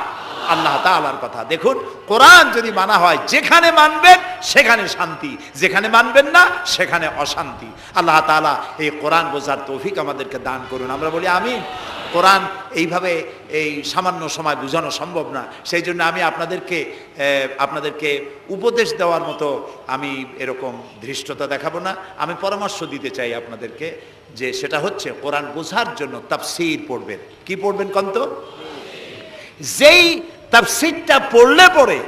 S1: আল্লাহ তাআলার কথা। দেখুন, কোরআন যদি মানা হয়, যেখানে মানবেন সেখানে শান্তি, যেখানে মানবেন না সেখানে অশান্তি। আল্লাহ তাআলা এই কোরআন বোঝার তৌফিক আমাদেরকে দান করুন। আমরা বলি আমিন। কোরআন এইভাবে এই সামান্য সময় বোঝানো সম্ভব না। সেই জন্য আমি আপনাদেরকে উপদেশ দেওয়ার মতো আমি এরকম ধৃষ্টতা দেখাবো না। আমি পরামর্শ দিতে চাই আপনাদেরকে, যে সেটা হচ্ছে কোরআন বোঝার জন্য তাফসীর পড়বেন। কি পড়বেন কন্ত? যেই তাফসীরটা পড়লে পরে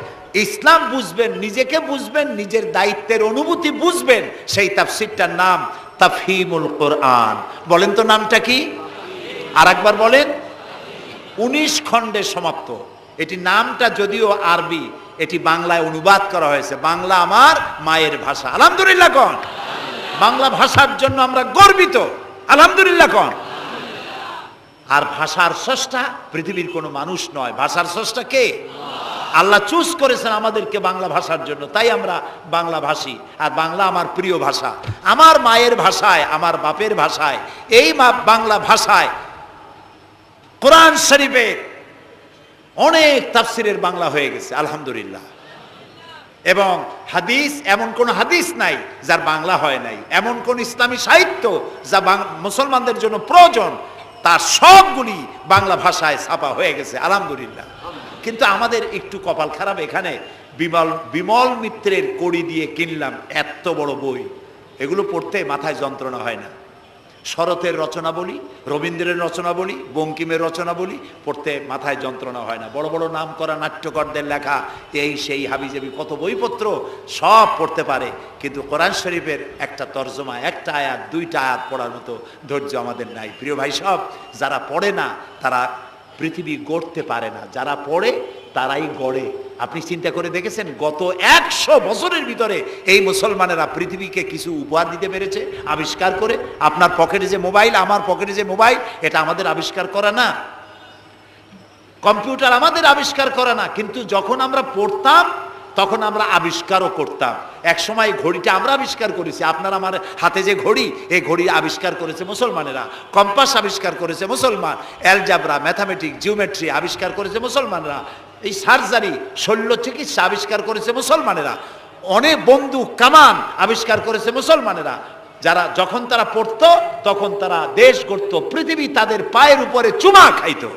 S1: ইসলাম বুঝবেন, নিজেকে বুঝবেন, নিজের দায়িত্বের অনুভূতি বুঝবেন, সেই তাফসীরটার নাম তাফহিমুল কোরআন। বলেন তো নামটা কি? আর একবার বলেন। 19 খণ্ডে সমাপ্ত। এটি নামটা যদিও আরবি, এটি বাংলায় অনুবাদ করা হয়েছে। বাংলা আমার মায়ের ভাষা, আলহামদুলিল্লাহ কোন। বাংলা ভাষার জন্য আমরা গর্বিত, আলহামদুলিল্লাহ কোন। আর ভাষার স্রষ্টা পৃথিবীর কোনো মানুষ নয়, ভাষার স্রষ্টা কে? আল্লাহ চুজ করেছেন আমাদেরকে বাংলা ভাষার জন্য, তাই আমরা বাংলা ভাষী। আর বাংলা আমার প্রিয় ভাষা, আমার মায়ের ভাষায়, আমার বাপের ভাষায়, এই বাংলা ভাষায় কোরআন শরীফের অনেক তাফসিরের বাংলা হয়ে গেছে, আলহামদুলিল্লাহ। এবং হাদিস, এমন কোন হাদিস নাই যার বাংলা হয় নাই। এমন কোন ইসলামী সাহিত্য যা মুসলমানদের জন্য প্রয়োজন, তার সবগুলি বাংলা ভাষায় ছাপা হয়ে গেছে, আলহামদুলিল্লাহ। কিন্তু আমাদের একটু কপাল খারাপ, এখানে বিমল মিত্রের কড়ি দিয়ে কিনলাম এত বড় বই, এগুলো পড়তে মাথায় যন্ত্রণা হয় না। শরতের রচনা বলি, রবীন্দ্রের রচনা বলি, বঙ্কিমের রচনা বলি, পড়তে মাথায় যন্ত্রণা হয় না। বড় বড় নাম করা নাট্যকারদের লেখা এই সেই হাবিজাবি কত বইপত্র, সব পড়তে পারে, কিন্তু কোরআন শরীফের একটা তর্জমা, একটা আয়াত, 2টা আয়াত পড়ার মতো ধৈর্য আমাদের নাই। প্রিয় ভাই সব, যারা পড়ে না তারা পৃথিবী গড়তে পারে না, যারা পড়ে তারাই গড়ে। আপনি চিন্তা করে দেখেছেন, গত 100 বছরের ভিতরে এই মুসলমানেরা পৃথিবীকে কিছু উপহার দিতে পেরেছে আবিষ্কার করে। আপনার পকেটে যে মোবাইল, আমার পকেটে যে মোবাইল, এটা আমাদের আবিষ্কার করা না? কম্পিউটার আমাদের আবিষ্কার করা না? কিন্তু যখন আমরা পড়তাম তখন আমরা আবিষ্কারও করতাম। এক সময় ঘড়িটা আমরা আবিষ্কার করেছি। আপনার আমার হাতে যে ঘড়ি, এই ঘড়ি আবিষ্কার করেছে মুসলমানেরা। কম্পাস আবিষ্কার করেছে মুসলমান। অ্যালজাবরা, ম্যাথামেটিক্স, জিওমেট্রি আবিষ্কার করেছে মুসলমানরা। এই সার্জারি, শল্য চিকিৎসা আবিষ্কার করেছে মুসলমানেরা। অনেক বন্দুক, কামান আবিষ্কার করেছে মুসলমানেরা। যারা যখন তারা পড়তো তখন তারা দেশ গড়ত, পৃথিবী তাদের পায়ের উপরে চুমা খাইতো।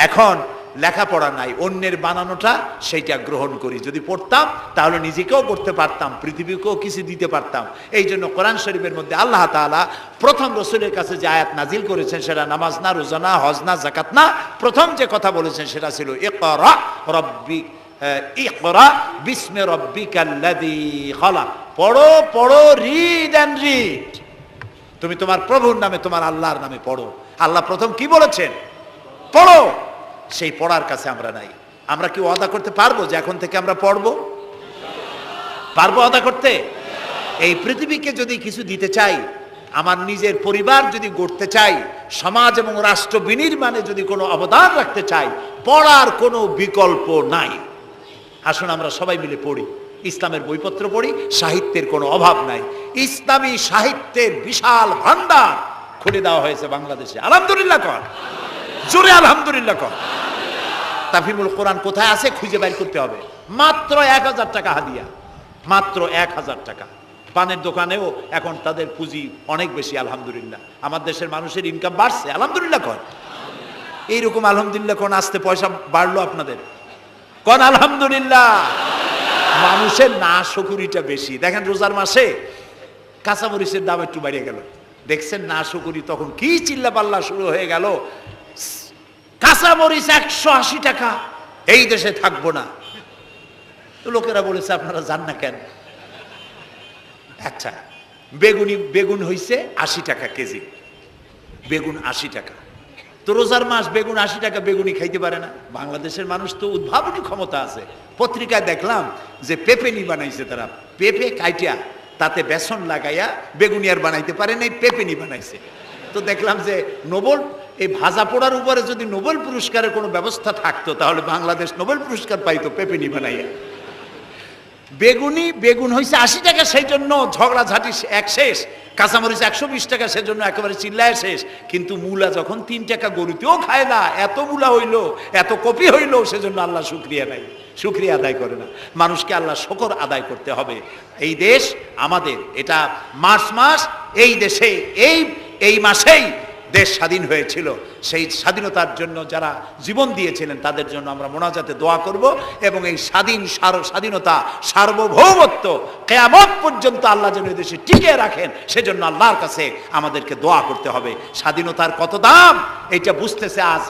S1: এখন লেখাপড়া নাই, অন্যের বানানোটা সেইটা গ্রহণ করি। যদি পড়তাম তাহলে নিজেকেও করতে পারতাম, পৃথিবীকেও কিছু দিতে পারতাম। এই জন্য কোরআন শরীফের মধ্যে আল্লাহ তাআলা প্রথম রসুলের কাছে যে আয়াত নাজিল করেছেন সেটা নামাজ না, রোজা না, হজ না, জাকাত না। প্রথম যে কথা বলেছেন সেটা ছিল ইকরা বিস্মি রাব্বিকাল্লাযী খালাক। পড়ো পড়ো, রিড অ্যান্ড রিড। তুমি তোমার প্রভুর নামে, তোমার আল্লাহর নামে পড়ো। আল্লাহ প্রথম কি বলেছেন? পড়ো। সেই পড়ার কাছে আমরা নাই। আমরা কি ওয়াদা করতে পারবো যে এখন থেকে আমরা পড়বো? পারবো ওয়াদা করতে? এই পৃথিবীকে যদি কিছু দিতে চাই, আমার নিজের পরিবার যদি গড়তে চাই, সমাজ এবং রাষ্ট্র বিনির্মাণে যদি কোনো অবদান রাখতে চাই, পড়ার কোনো বিকল্প নাই। আসুন আমরা সবাই মিলে পড়ি, ইসলামের বইপত্র পড়ি। সাহিত্যের কোনো অভাব নাই। ইসলামী সাহিত্যের বিশাল ভান্ডার খুলে দেওয়া হয়েছে বাংলাদেশে। আলহামদুলিল্লাহ কর, জোরে আলহামদুলিল্লাহ কর। তাফহিমুল কোরআন কোথায় আছে খুঁজে বের করতে হবে। মাত্র 1000 টাকা হাদিয়া, মাত্র 1000 টাকা। পানের দোকানেও এখন তাদের পুঁজি অনেক বেশি। আলহামদুলিল্লাহ, আমার দেশের মানুষের ইনকাম বাড়ছে। আলহামদুলিল্লাহ কর। এইরকম আলহামদুলিল্লাহ কোন আসতে পয়সা বাড়লো আপনাদের? কোন আলহামদুলিল্লাহ। মানুষের না শুকুরিটা বেশি। দেখেন রোজার মাসে কাঁচামরিচের দাম একটু বাড়িয়ে গেল, দেখছেন না শুকুরি, তখন কি চিল্লা পাল্লা শুরু হয়ে গেল। কাঁচামরিচ 180 টাকা, এই দেশে থাকবো না। তো লোকেরা বলেছে আপনারা যান না কেন? আচ্ছা, বেগুন হইছে 80 টাকা কেজি, বেগুন 80 টাকা। তো রোজার মাস বেগুন 80 টাকা, বেগুনি খাইতে পারে না। বাংলাদেশের মানুষ তো উদ্ভাবনী ক্ষমতা আছে। পত্রিকায় দেখলাম যে পেপেনি বানাইছে তারা, পেঁপে কাইটিয়া তাতে বেসন লাগাইয়া বেগুনি আর বানাইতে পারে নাই, পেপেনি বানাইছে। তো দেখলাম যে নোবেল, এই ভাজা পোড়ার উপরে যদি নোবেল পুরস্কারের কোনো ব্যবস্থা থাকতো তাহলে বাংলাদেশ নোবেল পুরস্কার পাইতো পেপেনি বানাইয়া। বেগুন হয়েছে 80 টাকা, সেই জন্য ঝগড়াঝাটি এক শেষ। কাঁচামরিচ 120 টাকা, সেজন্য একেবারে চিল্লায় শেষ। কিন্তু মূলা যখন 3 টাকা, গরুতেও খায় না। এত মূলা হইলো, এত কপি হইলো, সেজন্য আল্লাহ শুকরিয়া নাই, শুকরিয়া আদায় করে না। মানুষকে আল্লাহ শুকর আদায় করতে হবে। এই দেশ আমাদের, এটা মার্চ মাস, এই দেশে এই মাসেই দেশ স্বাধীন হয়েছিল। সেই স্বাধীনতার জন্য যারা জীবন দিয়েছিলেন তাদের জন্য আমরা মোনাজাতে দোয়া করব, এবং এই স্বাধীনতা, সার্বভৌমত্ব কিয়ামত পর্যন্ত আল্লাহ যেন এই দেশে টিকিয়ে রাখেন, সেজন্য আল্লাহর কাছে আমাদেরকে দোয়া করতে হবে। স্বাধীনতার কত দাম এটা বুঝতেছে আজ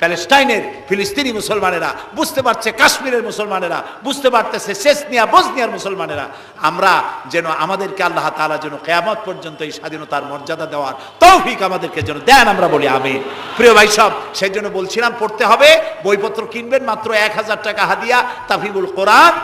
S1: প্যালেস্টাইনের ফিলিস্তিনি মুসলমানেরা, বুঝতে পারছে কাশ্মীরের মুসলমানেরা, বুঝতে পারতেছে চেচনিয়া বসনিয়ার মুসলমানেরা। আমরা যেন, আমাদেরকে আল্লাহ তাআলা যেন কিয়ামত পর্যন্ত এই স্বাধীনতার মর্যাদা দেওয়ার তৌফিক আমাদেরকে যেন দেন, আমরা বলি আমিন। প্রিয় ভাই সব, সেই জন্য বলছিলাম পড়তে হবে। বইপত্র কিনবেন, মাত্র 1000 টাকা হাদিয়া। তাফহিমুল কোরআন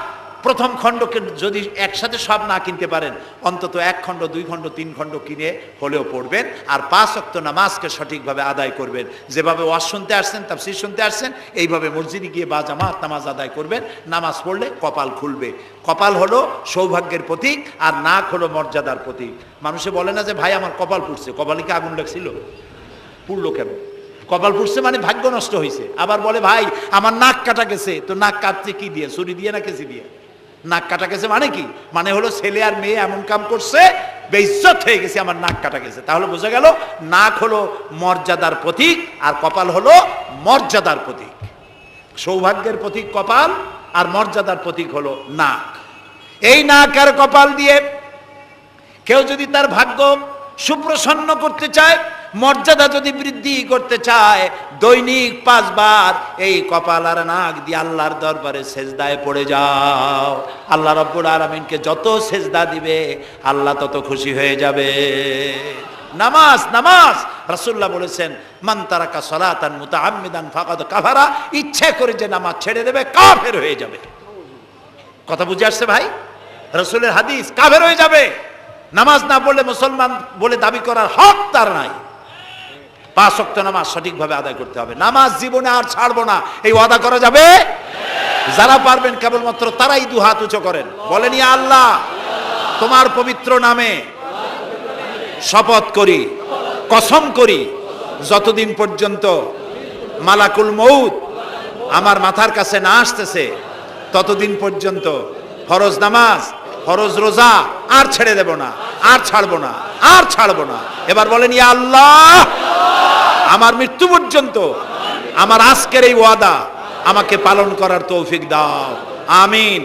S1: প্রথম খণ্ডকে যদি একসাথে সব না কিনতে পারেন, অন্তত 1 খণ্ড, 2 খণ্ড, 3 খণ্ড কিনে হলেও পড়বেন। আর 5 ওয়াক্ত নামাজকে সঠিকভাবে আদায় করবেন। যেভাবে ওয়াজ শুনতে আসছেন, তাফসীর শুনতে আসছেন, এইভাবে মসজিদে গিয়ে বা জামাত নামাজ আদায় করবেন। নামাজ পড়লে কপাল খুলবে। কপাল হলো সৌভাগ্যের প্রতীক, আর নাক হলো মর্যাদার প্রতীক। মানুষে বলে না যে ভাই আমার কপাল পুড়ছে, কপালে কি আগুন লাগছিল? পুড়লো কেন? কপাল পুড়ছে মানে ভাগ্য নষ্ট হয়েছে। আবার বলে ভাই আমার নাক কাটা গেছে, তো নাক কাটছে কি দিয়ে? ছুরি দিয়ে না কেসি দিয়ে? নাক কাটা গেছে মানে কি? মানে হলো ছেলে আর মেয়ে এমন কাম করছে, বেইজ্জত হয়ে গেছে, আমার নাক কাটা গেছে। তাহলে বোঝা গেল নাক হলো মর্যাদার প্রতীক, আর কপাল হলো মর্যাদার প্রতীক। সৌভাগ্যের প্রতীক কপাল, আর মর্যাদার প্রতীক হলো নাক। এই নাক আর কপাল দিয়ে কেউ যদি তার ভাগ্য সুপ্রসন্ন করতে চায়, মর্যাদা যদি বৃদ্ধি করতে চায়, দৈনিক 5 বার এই কপাল আর নাক দিয়ে আল্লাহর দরবারে সেজদায় পড়ে যাও। আল্লাহ রাব্বুল আলামিনকে যত সেজদা দিবে আল্লাহ তত খুশি হয়ে যাবে। নামাজ, নামাজ রাসূলুল্লাহ বলেছেন মান তারাকা সালাতান মুতাআম্মিদান ফাকাদ কাফারা, ইচ্ছা করে যে নামাজ ছেড়ে দেবে কাফের হয়ে যাবে। কথা বুঝে আসছে ভাই? রাসূলের হাদিস, কাফের হয়ে যাবে। নামাজ না পড়লে মুসলমান বলে দাবি করার হক তার নাই। 5 ওয়াক্ত নামাজ সঠিকভাবে আদায় করতে হবে। নামাজ জীবনে আর ছাড়বো না, এই ওয়াদা করা যাবে? যারা পারবেন কেবলমাত্র তারাই 2 হাত উঁচু করেন, বলেন ইয়া আল্লাহ তোমার পবিত্র নামে শপথ করি, কসম করি, যতদিন পর্যন্ত মালাকুল মউত আমার মাথার কাছে না আসতেছে ততদিন পর্যন্ত ফরজ নামাজ, ফরজ রোজা আর ছেড়ে দেব না, আর ছাড়বো না, আর ছাড়বো না। এবার বলেন ইয়া আল্লাহ আমার মৃত্যু পর্যন্ত আমার আজকের এই ওয়াদা আমাকে পালন করার তৌফিক দাও, আমিন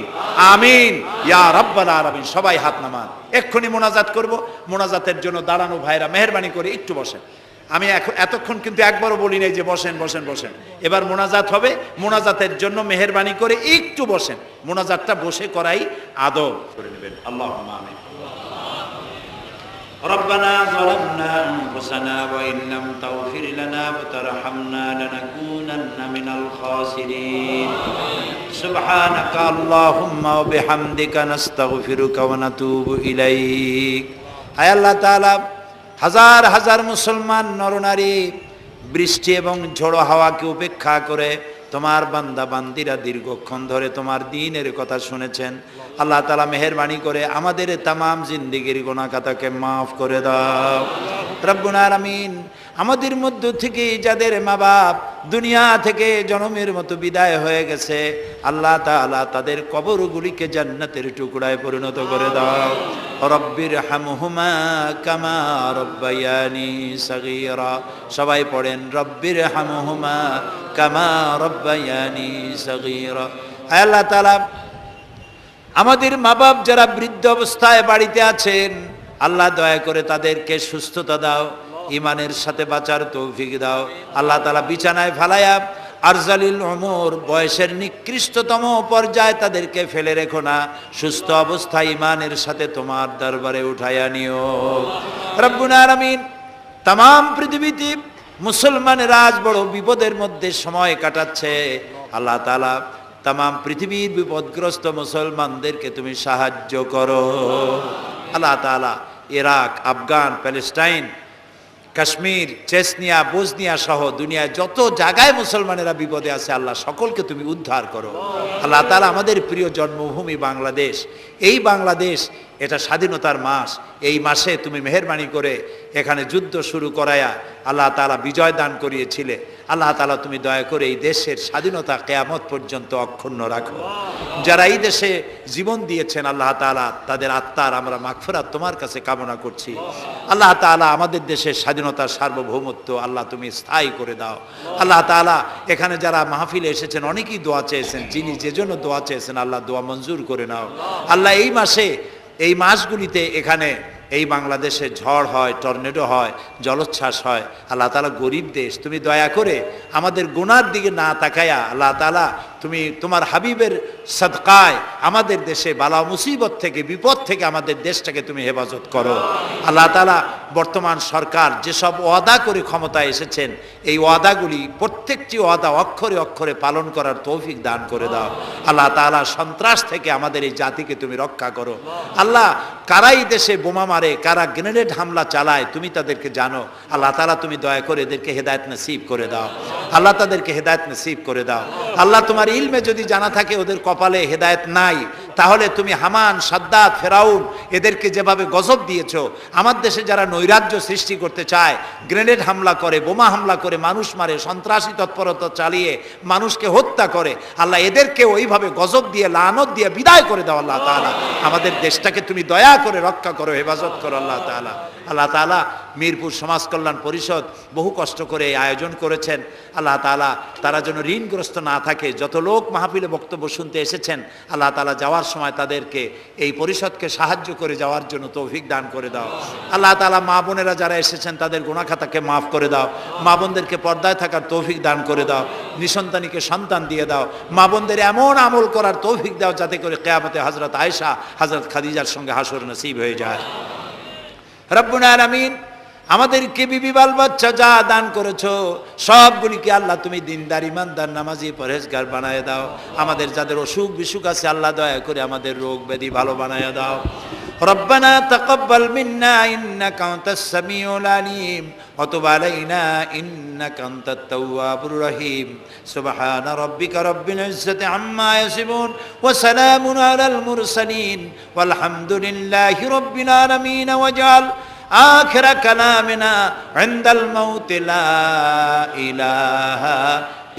S1: আমিন ইয়া রাব্বাল আলামিন। সবাই হাত নামান, এক্ষুনি মোনাজাত করব। মোনাজাতের জন্য দাঁড়ানো ভাইরা মেহেরবানি করে একটু বসেন। আমি এতক্ষণ কিন্তু একবারও বলি নাই যে বসেন বসেন বসেন। এবার মোনাজাত হবে, মোনাজাতের জন্য মেহেরবানি করে একটু বসেন। মোনাজাতটা বসে করাই আদব করে নেবেন। আল্লাহুম্মা আমিন। ربنا ظلمنا أنفسنا وإن لم تغفر لنا وترحمنا لنكونن من الخاسرين سبحانك اللهم وبحمدك نستغفرك ونتوب إليك হায় আল্লাহ তাআলা, হাজার হাজার মুসলমান নরনারী বৃষ্টি এবং ঝড়ো হাওয়াকে উপেক্ষা করে তোমার বান্দা বান্দিরা দীর্ঘক্ষণ ধরে তোমার দ্বীনের কথা শুনেছেন। আল্লাহ তাআলা মেহেরবানি করে আমাদের তামাম জিন্দেগির গুনাহ খাতাকে মাফ করে দাও রব্বুল আলামিন। আমাদের মধ্য থেকে যাদের মা বাপ দুনিয়া থেকে জনমের মতো বিদায় হয়ে গেছে, আল্লাহ তাআলা তাদের কবরগুলিকে জান্নাতের টুকরায় পরিণত করে দাও। রব্বির হামহুমা কামা রব্বায়ানি সগীরা। সবাই পড়েন রব্বির হামহুমা কামা রব্বায়ানি সগীরা। হে আল্লাহ তাআলা, আমাদের মা বাপ যারা বৃদ্ধ অবস্থায় বাড়িতে আছেন, আল্লাহ দয়া করে তাদেরকে সুস্থতা দাও, ইমানের সাথে বাঁচার তৌফিক দাও। আল্লাহ তাআলা বিছানায় ফালায়া আরজালিল উমর, বয়সের নিকৃষ্টতম পর্যায়ে তাদেরকে ফেলে রেখো না, সুস্থ অবস্থায় ইমানের সাথে তোমার দরবারে উঠাইয়া নিও রব্বুল আলামিন। তাম পৃথিবীতে মুসলমানেরা আজ বড় বিপদের মধ্যে সময় কাটাচ্ছে। আল্লাহ তাআলা তাম পৃথিবীর বিপদগ্রস্ত মুসলমানদেরকে তুমি সাহায্য করো। আল্লাহ তাআলা Iraq, Afghan, Palestine, Kashmir, Chechnya, Bosnia সহ দুনিয়ায় যত জায়গায় মুসলমানেরা বিপদে আছে, আল্লাহ সকলকে তুমি উদ্ধার করো। আল্লাহ তাআলা আমাদের প্রিয় জন্মভূমি বাংলাদেশ, এই বাংলাদেশ এটা স্বাধীনতার মাস। এই মাসে তুমি মেহেরবানি করে এখানে যুদ্ধ শুরু করায়া আল্লাহ তাআলা বিজয় দান করিয়েছিলে। আল্লাহ তাআলা তুমি দয়া করে এই দেশের স্বাধীনতা কিয়ামত পর্যন্ত অক্ষুণ্ণ রাখো। যারা এই দেশে জীবন দিয়েছেন আল্লাহ তাআলা তাদের আত্মার আমরা মাগফিরাত তোমার কাছে কামনা করছি। আল্লাহ তাআলা আমাদের দেশের স্বাধীনতার সার্বভৌমত্ব আল্লাহ তুমি স্থায়ী করে দাও। আল্লাহ তাআলা এখানে যারা মাহফিলে এসেছেন অনেকেই দোয়া চেয়েছেন, যিনি যে জন্য দোয়া চেয়েছেন আল্লাহ দোয়া মঞ্জুর করে নাও। আল্লাহ এই মাসে, এই মাসগুলিতে এখানে এই বাংলাদেশে ঝড় হয়, টর্নেডো হয়, জলোচ্ছ্বাস হয়। আল্লাহ তাআলা গরিব দেশ, তুমি দয়া করে আমাদের গুনার দিকে না তাকায়া আল্লাহ তাআলা তুমি তোমার হাবিবের সদকায় আমাদের দেশে বালা মুসিবত থেকে, বিপদ থেকে আমাদের দেশটাকে তুমি হেফাজত করো। আল্লাহ তাআলা বর্তমান সরকার যেসব ওয়াদা করে ক্ষমতায় এসেছেন, এই ওয়াদাগুলি প্রত্যেকটি ওয়াদা অক্ষরে অক্ষরে পালন করার তৌফিক দান করে দাও। আল্লাহ তাআলা সন্ত্রাস থেকে আমাদের এই জাতিকে তুমি রক্ষা করো। আল্লাহ কারাই দেশে বোমা মারে, কারা গ্রেনেড হামলা চালায় তুমি তাদেরকে জানো। আল্লাহ তাআলা তুমি দয়া করে এদেরকে হেদায়েত নসিব করে দাও। আল্লাহ তাদেরকে হেদায়েত নসিব করে দাও। আল্লাহ তোমার ইলমে যদি জানা থাকে ওদের কপালে হেদায়েত নাই, তাহলে তুমি হামান, সাদ্দাত, ফেরাউন এদেরকে যেভাবে গজব দিয়েছো, আমার দেশে যারা নৈরাজ্য সৃষ্টি করতে চায়, গ্রেনেড হামলা করে, বোমা হামলা করে, মানুষ মারে, সন্ত্রাসী তৎপরতা চালিয়ে মানুষকে হত্যা করে, আল্লাহ এদেরকে ওইভাবে গজব দিয়ে, লানত দিয়ে বিদায় করে দাও। আল্লাহ তাআলা আমাদের দেশটাকে তুমি দয়া করে রক্ষা করো, হেফাজত করো আল্লাহ তাআলা। আল্লাহ তাআলা মিরপুর সমাজ কল্যাণ পরিষদ বহু কষ্ট করে এই আয়োজন করেছেন। আল্লাহ তাআলা তারা যেন ঋণগ্রস্ত না থাকে। যত লোক মাহফিলে বক্তব্য শুনতে এসেছেন আল্লাহ তাআলা যাওয়ার সময় তাদেরকে এই পরিষদকে সাহায্য করে যাওয়ার জন্য তৌফিক দান করে দাও। আল্লাহ তাআলা মা বোনেরা যারা এসেছেন তাদের গুনাহ খাতাকে মাফ করে দাও। মা বোনদেরকে পর্দায় থাকার তৌফিক দান করে দাও। নিঃসন্তানীকে সন্তান দিয়ে দাও। মা বোনদের এমন আমল করার তৌফিক দাও যাতে করে কিয়ামতে হযরত আয়েশা, হযরত খাদিজার সঙ্গে হাসর নসিব হয়ে যায়। রব্বুল আলামিন আমাদেরকে বিবি বাল বাচ্চা যা দান করেছো সবগুলিকে আল্লাহ তুমি দিনদার, ইমানদার, নামাজি, পরহেজগার বানায় দাও। আমাদের যাদের অসুখ বিসুখ আছে আল্লাহ দয়া করে আমাদের রোগ ব্যাধি ভালো বানায় দাও। রব্বানা তাকাব্বাল মিন্না ইন্নাকা আনতাস সামিউল আলিম ওয়া তুব আলাইনা ইন্নাকা আনতাত তাওয়াবুর রহিম। সুবহানা রাব্বিকা রাব্বিল ইজ্জাতি আম্মা ইয়াসিফুন ওয়া সালামুন আলাল মুরসালিন ওয়াল হামদুলিল্লাহি রাব্বিল আলামিন। ওয়াজআল آخر كلامنا عند الموت لا إله